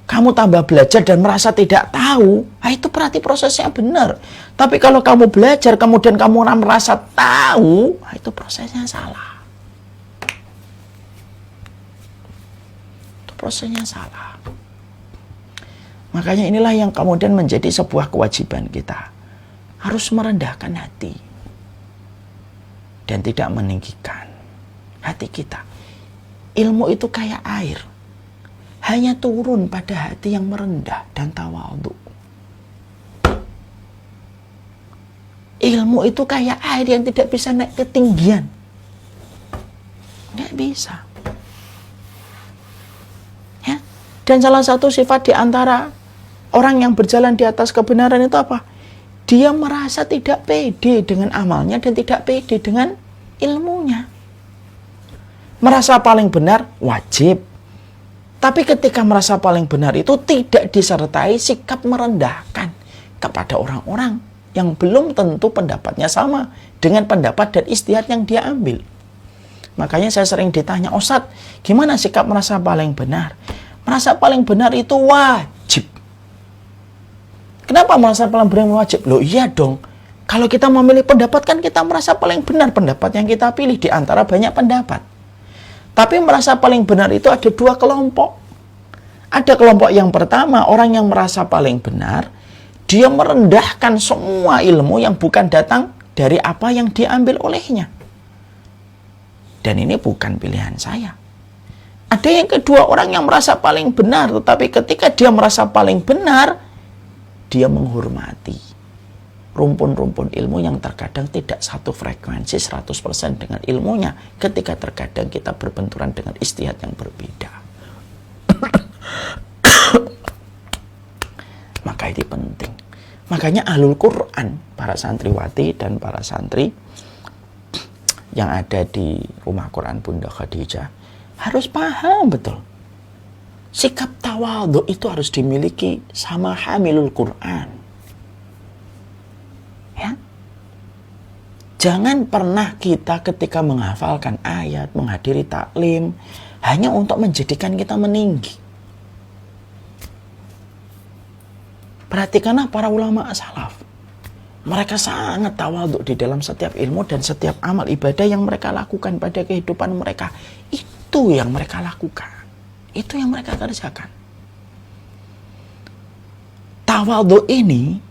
kamu tambah belajar dan merasa tidak tahu, itu berarti prosesnya benar. Tapi kalau kamu belajar kemudian kamu merasa tahu, itu prosesnya salah. Itu prosesnya salah. Makanya inilah yang kemudian menjadi sebuah kewajiban kita. Harus merendahkan hati. Dan tidak meninggikan hati kita. ilmu itu kayak air, hanya turun pada hati yang merendah dan tawadhu. Ilmu itu kayak air yang tidak bisa naik ketinggian. Nggak bisa. Ya? Dan salah satu sifat di antara orang yang berjalan di atas kebenaran itu apa? Dia merasa tidak pede dengan amalnya dan tidak pede dengan ilmunya. Merasa paling benar wajib. Tapi ketika merasa paling benar itu tidak disertai sikap merendahkan kepada orang-orang yang belum tentu pendapatnya sama dengan pendapat dan ijtihad yang dia ambil. Makanya saya sering ditanya, Ustadz, gimana sikap merasa paling benar? Merasa paling benar itu wajib. Kenapa merasa paling benar wajib? Loh iya dong, kalau kita memilih pendapat kan kita merasa paling benar pendapat yang kita pilih di antara banyak pendapat. Tapi merasa paling benar itu ada dua kelompok. Ada kelompok yang pertama, orang yang merasa paling benar, dia merendahkan semua ilmu yang bukan datang dari apa yang diambil olehnya. Dan ini bukan pilihan saya. Ada yang kedua, orang yang merasa paling benar, tetapi ketika dia merasa paling benar, dia menghormati rumpun-rumpun ilmu yang terkadang tidak satu frekuensi 100% dengan ilmunya, ketika terkadang kita berbenturan dengan ijtihad yang berbeda. Maka ini penting. Makanya ahlul Quran, para santriwati dan para santri yang ada di rumah Quran Bunda Khadijah harus paham betul. Sikap tawadhu itu harus dimiliki sama hamilul Quran. Ya. Jangan pernah kita ketika menghafalkan ayat, menghadiri taklim, hanya untuk menjadikan kita meninggi. Perhatikanlah para ulama salaf. Mereka sangat tawadhu di dalam setiap ilmu dan setiap amal ibadah yang mereka lakukan pada kehidupan mereka. Itu yang mereka lakukan. Itu yang mereka kerjakan. Tawadhu ini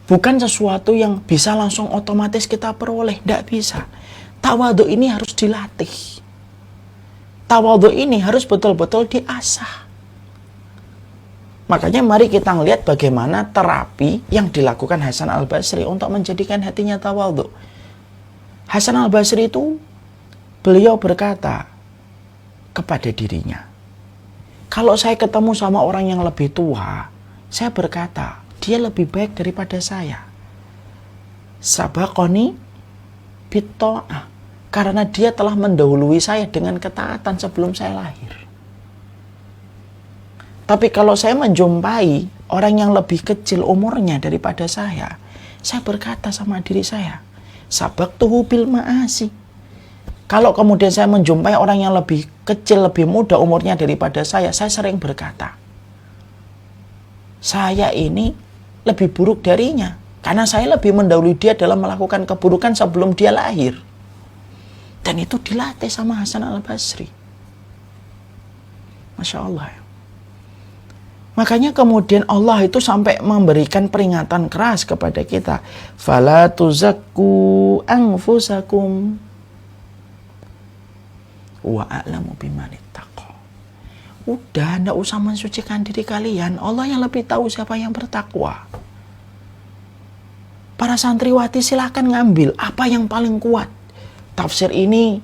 bukan sesuatu yang bisa langsung otomatis kita peroleh. Tidak bisa. Tawadhu ini harus dilatih. Tawadhu ini harus betul-betul diasah. Makanya mari kita lihat bagaimana terapi yang dilakukan Hasan al-Basri untuk menjadikan hatinya tawadhu. Hasan al-Basri itu, beliau berkata kepada dirinya, kalau saya ketemu sama orang yang lebih tua, saya berkata, dia lebih baik daripada saya. Sabaqoni bitta'ah, karena dia telah mendahului saya dengan ketaatan sebelum saya lahir. Tapi kalau saya menjumpai orang yang lebih kecil umurnya daripada saya berkata sama diri saya, sabaqtuhu bil ma'asi. Kalau kemudian saya menjumpai orang yang lebih kecil, lebih muda umurnya daripada saya sering berkata, saya ini lebih buruk darinya, karena saya lebih mendahului dia dalam melakukan keburukan sebelum dia lahir. Dan itu dilatih sama Hasan al-Basri. Masya Allah. Makanya kemudian Allah itu sampai memberikan peringatan keras kepada kita. Fala tuzakku anfusakum wa a'lamu bimanittaqo. Udah, enggak usah mensucikan diri kalian. Allah yang lebih tahu siapa yang bertakwa. Para santriwati silahkan ngambil apa yang paling kuat. Tafsir ini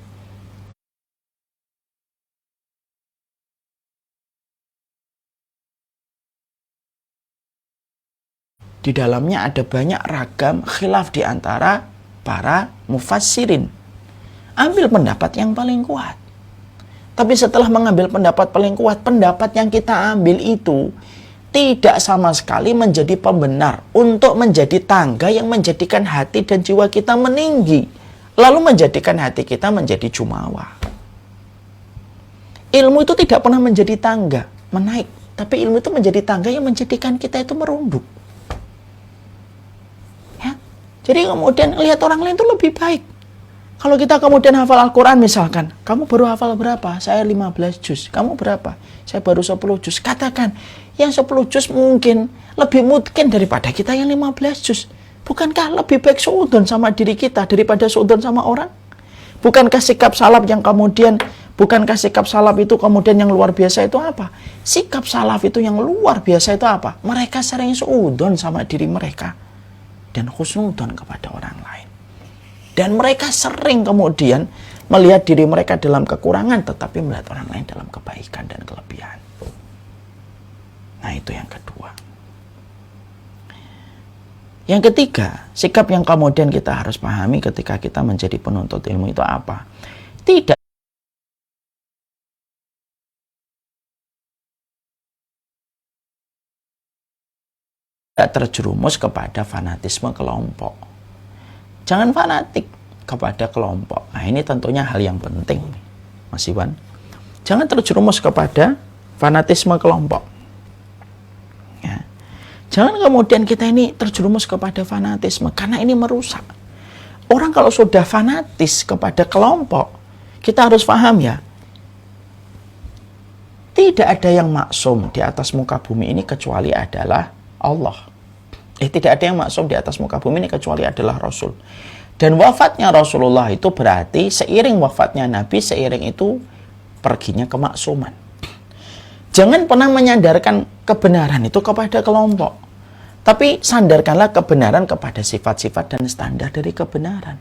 di dalamnya ada banyak ragam khilaf di antara para mufassirin. Ambil pendapat yang paling kuat. Tapi setelah mengambil pendapat paling kuat, pendapat yang kita ambil itu tidak sama sekali menjadi pembenar untuk menjadi tangga yang menjadikan hati dan jiwa kita meninggi, lalu menjadikan hati kita menjadi jumawa. Ilmu itu tidak pernah menjadi tangga menaik, tapi ilmu itu menjadi tangga yang menjadikan kita itu merunduk. Jadi kemudian lihat orang lain itu lebih baik. Kalau kita kemudian hafal Al-Quran misalkan, kamu baru hafal berapa? Saya 15 juz. Kamu berapa? Saya baru 10 juz. Katakan, yang 10 juz mungkin lebih mungkin daripada kita yang 15 juz. Bukankah lebih baik suudzon sama diri kita daripada suudzon sama orang? Bukankah sikap salaf yang kemudian Bukankah sikap salaf itu kemudian yang luar biasa itu apa? Sikap salaf itu yang luar biasa itu apa? Mereka sering suudzon sama diri mereka dan husnudzon kepada orang lain. Dan mereka sering kemudian melihat diri mereka dalam kekurangan tetapi melihat orang lain dalam kebaikan dan kelebihan. Nah, itu yang kedua. Yang ketiga, sikap yang kemudian kita harus pahami ketika kita menjadi penuntut ilmu itu apa? Tidak terjerumus kepada fanatisme kelompok. Jangan fanatik kepada kelompok. Nah, ini tentunya hal yang penting, Mas Iwan. Jangan terjerumus kepada fanatisme kelompok. Ya. Jangan kemudian kita ini terjerumus kepada fanatisme, karena ini merusak. Orang kalau sudah fanatis kepada kelompok, kita harus paham ya, tidak ada yang maksum di atas muka bumi ini kecuali adalah Allah. Tidak ada yang maksum di atas muka bumi ini kecuali adalah Rasul. Dan wafatnya Rasulullah itu berarti seiring wafatnya Nabi, seiring itu perginya kemaksuman. Jangan pernah menyandarkan kebenaran itu kepada kelompok, tapi sandarkanlah kebenaran kepada sifat-sifat dan standar dari kebenaran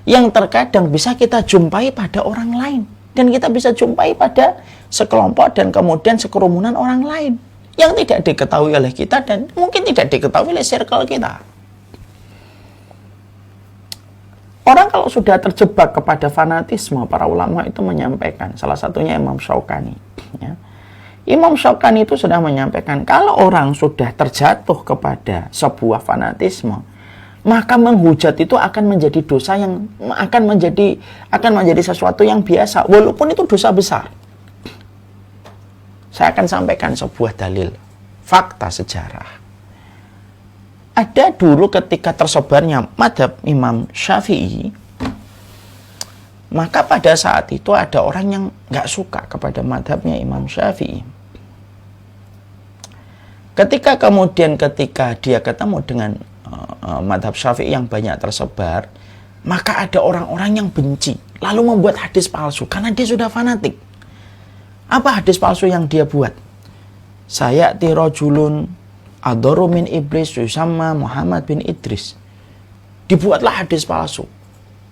yang terkadang bisa kita jumpai pada orang lain, dan kita bisa jumpai pada sekelompok dan kemudian sekerumunan orang lain yang tidak diketahui oleh kita dan mungkin tidak diketahui oleh circle kita. Orang kalau sudah terjebak kepada fanatisme, para ulama itu menyampaikan, salah satunya Imam Syaukani. Ya. Imam Syaukani itu sudah menyampaikan, kalau orang sudah terjatuh kepada sebuah fanatisme, maka menghujat itu akan menjadi dosa yang akan menjadi sesuatu yang biasa, walaupun itu dosa besar. Saya akan sampaikan sebuah dalil, fakta sejarah. Ada dulu ketika tersebarnya madhab Imam Syafi'i, maka pada saat itu ada orang yang nggak suka kepada madhabnya Imam Syafi'i. Ketika dia ketemu dengan madhab Syafi'i yang banyak tersebar, maka ada orang-orang yang benci, lalu membuat hadis palsu, karena dia sudah fanatik. Apa hadis palsu yang dia buat? Saya tirojulun adharu min iblis yusamma Muhammad bin Idris. Dibuatlah hadis palsu.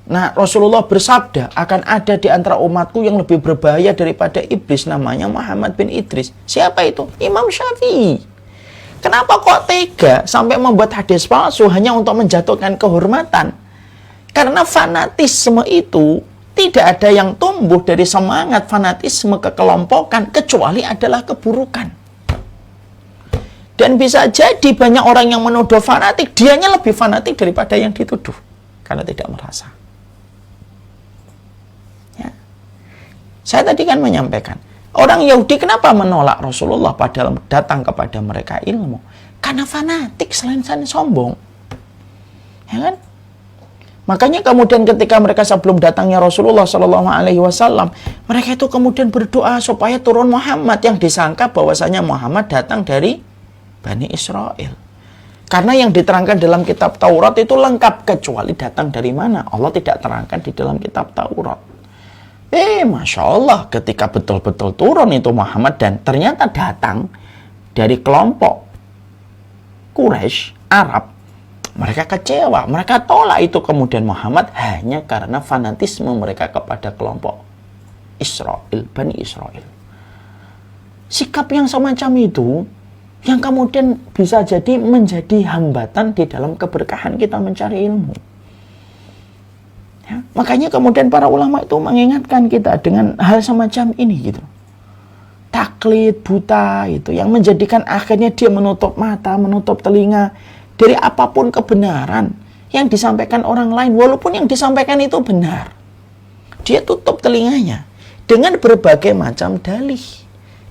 Nah, Rasulullah bersabda, akan ada di antara umatku yang lebih berbahaya daripada iblis, namanya Muhammad bin Idris. Siapa itu? Imam Syafi'i. Kenapa kok tega sampai membuat hadis palsu hanya untuk menjatuhkan kehormatan? Karena fanatisme itu tidak ada yang tumbuh dari semangat fanatisme kekelompokan kecuali adalah keburukan. Dan bisa jadi banyak orang yang menuduh fanatik, dianya lebih fanatik daripada yang dituduh karena tidak merasa. Ya. Saya tadi kan menyampaikan, orang Yahudi kenapa menolak Rasulullah padahal datang kepada mereka ilmu? Karena fanatik, selain sombong. Ya kan? Makanya kemudian ketika mereka sebelum datangnya Rasulullah SAW, mereka itu kemudian berdoa supaya turun Muhammad, yang disangka bahwasanya Muhammad datang dari Bani Israel. Karena yang diterangkan dalam kitab Taurat itu lengkap, kecuali datang dari mana, Allah tidak terangkan di dalam kitab Taurat. Masya Allah, ketika betul-betul turun itu Muhammad dan ternyata datang dari kelompok Quraisy, Arab, mereka kecewa, mereka tolak itu kemudian Muhammad hanya karena fanatisme mereka kepada kelompok Israel, Bani Israel. Sikap yang semacam itu yang kemudian bisa jadi menjadi hambatan di dalam keberkahan kita mencari ilmu. Ya, makanya kemudian para ulama itu mengingatkan kita dengan hal semacam ini gitu. Taklid buta itu yang menjadikan akhirnya dia menutup mata, menutup telinga dari apapun kebenaran yang disampaikan orang lain, walaupun yang disampaikan itu benar. Dia tutup telinganya dengan berbagai macam dalih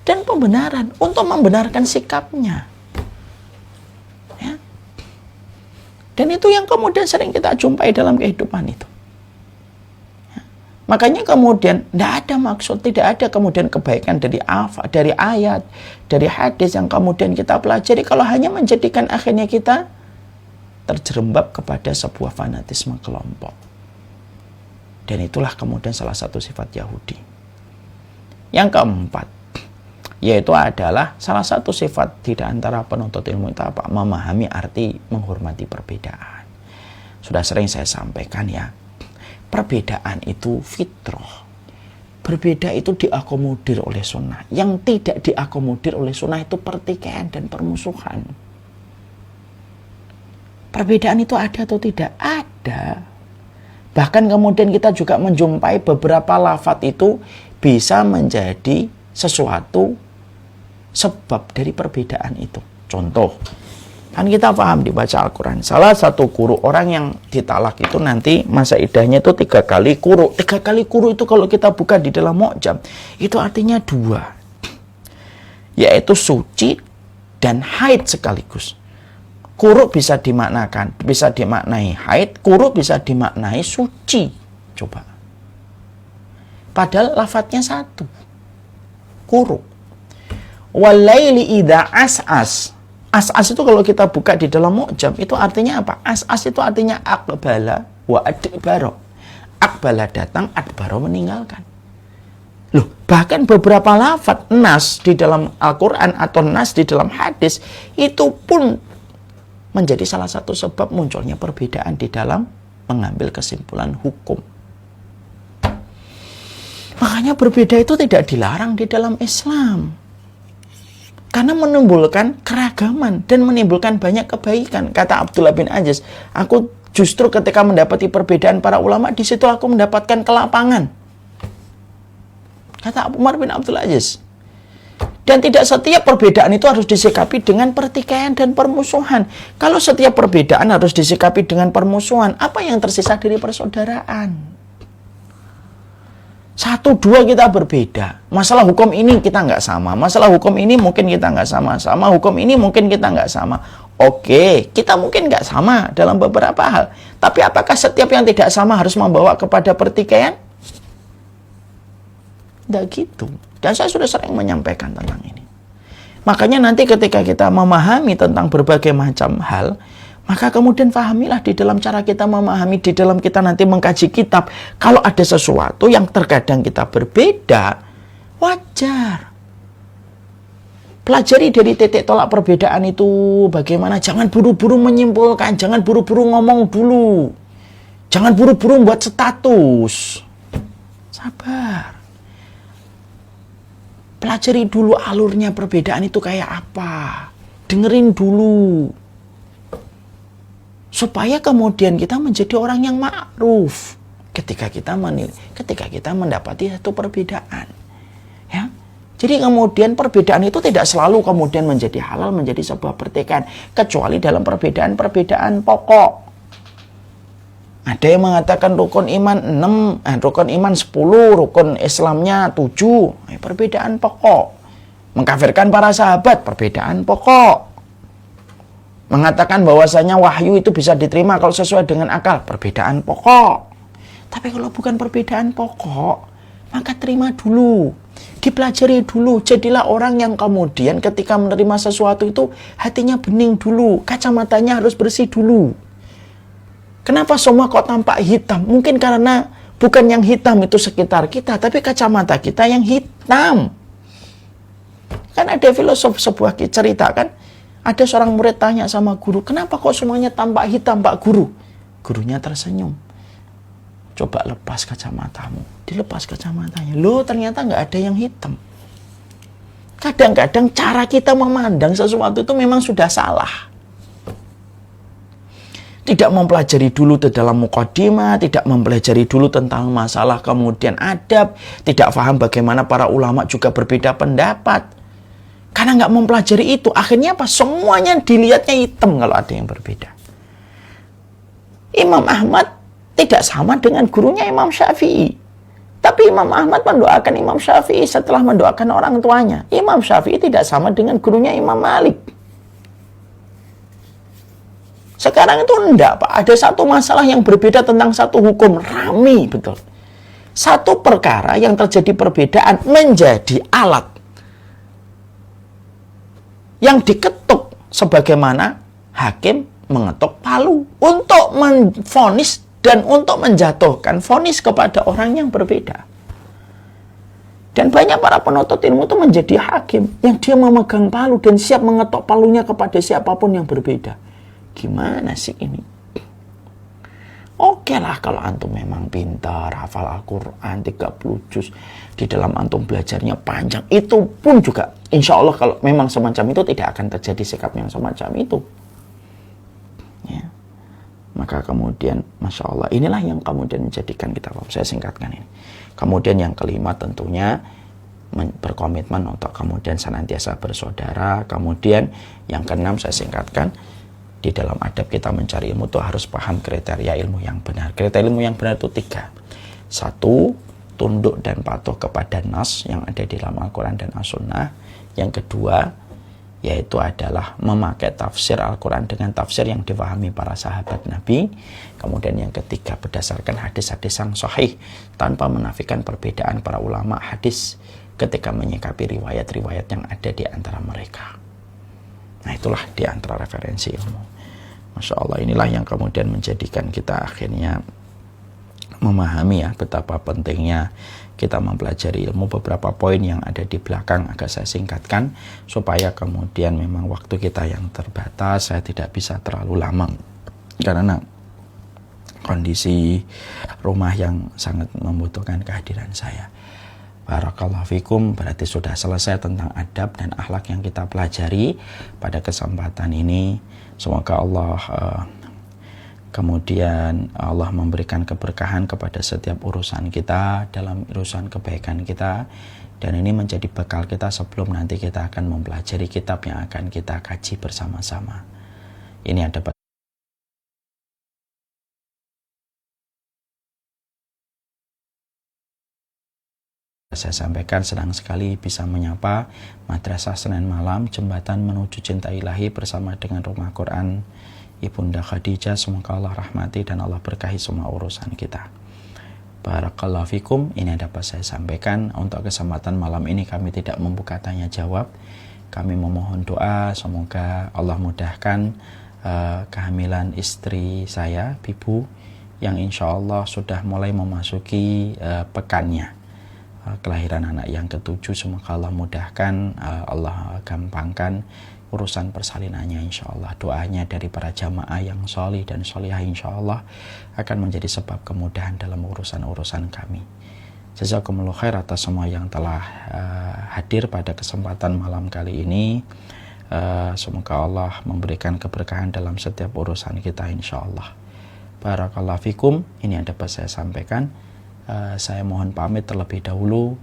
dan pembenaran untuk membenarkan sikapnya. Ya. Dan itu yang kemudian sering kita jumpai dalam kehidupan itu. Ya. Makanya kemudian tidak ada kemudian kebaikan dari ayat, dari hadis yang kemudian kita pelajari kalau hanya menjadikan akhirnya kita terjerembab kepada sebuah fanatisme kelompok. Dan itulah kemudian salah satu sifat Yahudi. Yang keempat, yaitu adalah salah satu sifat di antara penuntut ilmu itu apa? Memahami arti menghormati perbedaan. Sudah sering saya sampaikan ya, perbedaan itu fitrah. Berbeda itu diakomodir oleh sunnah. Yang tidak diakomodir oleh sunnah itu pertikaian dan permusuhan. Perbedaan itu ada atau tidak? Ada. Bahkan kemudian kita juga menjumpai beberapa lafaz itu bisa menjadi sesuatu sebab dari perbedaan itu. Contoh, kan kita paham dibaca Al-Quran, salah satu kuru orang yang ditalak itu nanti masa iddahnya itu 3 kali kuru. 3 kali kuru itu kalau kita buka di dalam Mu'jam, itu artinya 2, yaitu suci dan haid sekaligus. Kuru bisa dimaknai haid, kuru bisa dimaknai suci. Coba, padahal lafadznya 1, kuru. Walaili idza as'as. As'as itu kalau kita buka di dalam Mu'jam itu artinya apa? As'as itu artinya aqbala wa adbara. Aqbala datang, adbara meninggalkan. Loh, bahkan beberapa lafaz nas di dalam Al-Qur'an atau nas di dalam hadis itu pun menjadi salah satu sebab munculnya perbedaan di dalam mengambil kesimpulan hukum. Makanya berbeda itu tidak dilarang di dalam Islam. Karena menimbulkan keragaman dan menimbulkan banyak kebaikan. Kata Abdullah bin Aziz, aku justru ketika mendapati perbedaan para ulama, di situ aku mendapatkan kelapangan. Kata Umar bin Abdul Aziz. Dan tidak setiap perbedaan itu harus disikapi dengan pertikaian dan permusuhan. Kalau setiap perbedaan harus disikapi dengan permusuhan, apa yang tersisa dari persaudaraan? 1, 2 kita berbeda. Masalah hukum ini kita nggak sama. Masalah hukum ini mungkin kita nggak sama. Sama hukum ini mungkin kita nggak sama. Oke, kita mungkin nggak sama dalam beberapa hal. Tapi apakah setiap yang tidak sama harus membawa kepada pertikaian? Tidak gitu. Dan saya sudah sering menyampaikan tentang ini. Makanya nanti ketika kita memahami tentang berbagai macam hal, maka kemudian pahamilah di dalam cara kita memahami, di dalam kita nanti mengkaji kitab. Kalau ada sesuatu yang terkadang kita berbeda, wajar. Pelajari dari titik tolak perbedaan itu bagaimana. Jangan buru-buru menyimpulkan, jangan buru-buru ngomong dulu. Jangan buru-buru buat status. Sabar. Pelajari dulu alurnya perbedaan itu kayak apa. Dengerin dulu. Supaya kemudian kita menjadi orang yang ma'ruf ketika kita mendapati satu perbedaan. Ya. Jadi kemudian perbedaan itu tidak selalu kemudian menjadi halal, menjadi sebuah pertikaian, kecuali dalam perbedaan-perbedaan pokok. Ada yang mengatakan rukun iman 6, rukun iman 10, rukun Islamnya 7, perbedaan pokok. Mengkafirkan para sahabat, perbedaan pokok. Mengatakan bahwasanya wahyu itu bisa diterima kalau sesuai dengan akal, perbedaan pokok. Tapi kalau bukan perbedaan pokok, maka terima dulu, dipelajari dulu. Jadilah orang yang kemudian ketika menerima sesuatu itu hatinya bening dulu, kacamatanya harus bersih dulu. Kenapa semua kok tampak hitam? Mungkin karena bukan yang hitam itu sekitar kita, tapi kacamata kita yang hitam. Kan ada filosof sebuah cerita kan, ada seorang murid tanya sama guru, kenapa kok semuanya tampak hitam Pak Guru? Gurunya tersenyum. Coba lepas kacamatamu. Dilepas kacamatanya. Loh, ternyata nggak ada yang hitam. Kadang-kadang cara kita memandang sesuatu itu memang sudah salah. Tidak mempelajari dulu di dalam muqaddimah, tidak mempelajari dulu tentang masalah kemudian adab, tidak paham bagaimana para ulama juga berbeda pendapat. Karena nggak mempelajari itu, akhirnya apa? Semuanya dilihatnya hitam kalau ada yang berbeda. Imam Ahmad tidak sama dengan gurunya Imam Syafi'i. Tapi Imam Ahmad mendoakan Imam Syafi'i setelah mendoakan orang tuanya. Imam Syafi'i tidak sama dengan gurunya Imam Malik. Sekarang itu enggak, Pak. Ada satu masalah yang berbeda tentang satu hukum. Rame, betul. Satu perkara yang terjadi perbedaan menjadi alat yang diketuk sebagaimana hakim mengetuk palu untuk menvonis dan untuk menjatuhkan vonis kepada orang yang berbeda. Dan banyak para penuntut ilmu itu menjadi hakim yang dia memegang palu dan siap mengetok palunya kepada siapapun yang berbeda. Gimana sih ini? Oke lah kalau antum memang pintar, hafal Al-Quran 30 juz, di dalam antum belajarnya panjang, itu pun juga insya Allah kalau memang semacam itu tidak akan terjadi sikap yang semacam itu. Ya. Maka kemudian Masya Allah, inilah yang kemudian menjadikan kita, saya singkatkan ini. Kemudian yang kelima tentunya berkomitmen untuk kemudian senantiasa bersaudara. Kemudian yang keenam saya singkatkan, di dalam adab kita mencari ilmu itu harus paham kriteria ilmu yang benar. Kriteria ilmu yang benar itu 3. 1, tunduk dan patuh kepada nas yang ada di dalam Al-Quran dan As-Sunnah. Yang kedua, yaitu adalah memakai tafsir Al-Quran dengan tafsir yang dipahami para sahabat Nabi. Kemudian yang ketiga, berdasarkan hadis-hadis yang sahih tanpa menafikan perbedaan para ulama hadis ketika menyikapi riwayat-riwayat yang ada di antara mereka. Nah, itulah di antara referensi ilmu. Masya Allah, inilah yang kemudian menjadikan kita akhirnya memahami ya betapa pentingnya kita mempelajari ilmu. Beberapa poin yang ada di belakang agak saya singkatkan supaya kemudian memang waktu kita yang terbatas, saya tidak bisa terlalu lama karena kondisi rumah yang sangat membutuhkan kehadiran saya. Barakallahu fikum, berarti sudah selesai tentang adab dan akhlak yang kita pelajari pada kesempatan ini. Semoga Allah kemudian Allah memberikan keberkahan kepada setiap urusan kita, dalam urusan kebaikan kita, dan ini menjadi bekal kita sebelum nanti kita akan mempelajari kitab yang akan kita kaji bersama-sama. Ini ada saya sampaikan, senang sekali bisa menyapa Madrasah Senin Malam, jembatan menuju cinta ilahi bersama dengan Rumah Quran Ibunda Khadijah. Semoga Allah rahmati dan Allah berkahi semua urusan kita. Barakallahu fikum, ini dapat saya sampaikan. Untuk kesempatan malam ini kami tidak membuka tanya jawab. Kami memohon doa semoga Allah mudahkan kehamilan istri saya, Bibu, yang insya Allah sudah mulai memasuki pekannya. Kelahiran anak yang ke-7, semoga Allah mudahkan, Allah gampangkan urusan persalinannya insya Allah. Doanya dari para jamaah yang solih dan solihah insya Allah akan menjadi sebab kemudahan dalam urusan-urusan kami. Jazakumullah khair atas semua yang telah hadir pada kesempatan malam kali ini. Semoga Allah memberikan keberkahan dalam setiap urusan kita insya Allah. Barakallahu fikum, ini yang dapat saya sampaikan. Saya mohon pamit terlebih dahulu.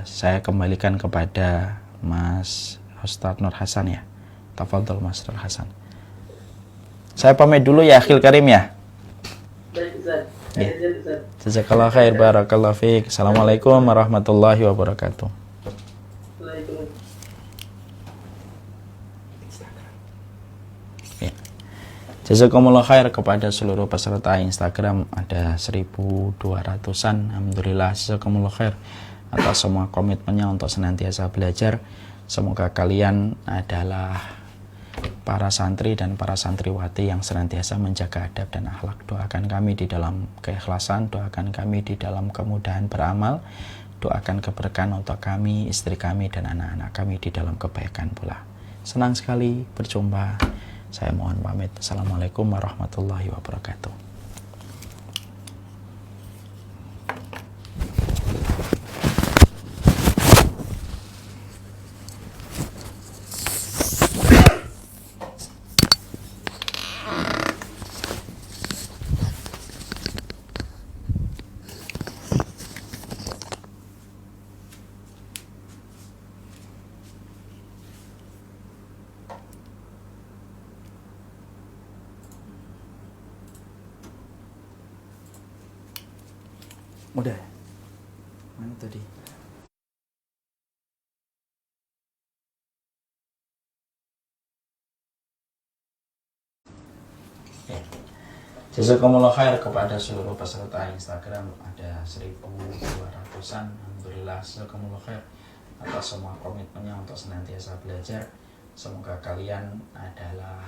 Saya kembalikan kepada Mas Ustadz Nur Hasan ya. Tafadhol Mas Nur Hasan. Saya pamit dulu ya akhil karim ya. Baik Ustaz. Ya. Jazakallah khair, barakallahu fiik. Assalamualaikum warahmatullahi wabarakatuh. Waalaikumsalam. Jazakumullah khair kepada seluruh peserta Instagram, ada 1.200-an. Alhamdulillah, jazakumullah khair atas semua komitmennya untuk senantiasa belajar. Semoga kalian adalah para santri dan para santriwati yang senantiasa menjaga adab dan akhlak. Doakan kami di dalam keikhlasan, doakan kami di dalam kemudahan beramal, doakan keberkahan untuk kami, istri kami, dan anak-anak kami di dalam kebaikan pula. Senang sekali berjumpa. Saya mohon pamit. Assalamualaikum warahmatullahi wabarakatuh. Udah. Mana tadi? Jazakumullah khair kepada seluruh peserta Instagram, ada 1.200-an. Alhamdulillah, jazakumullah khair atas semua komitmennya untuk senantiasa belajar. Semoga kalian adalah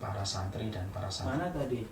para santri dan para santri. Mana tadi?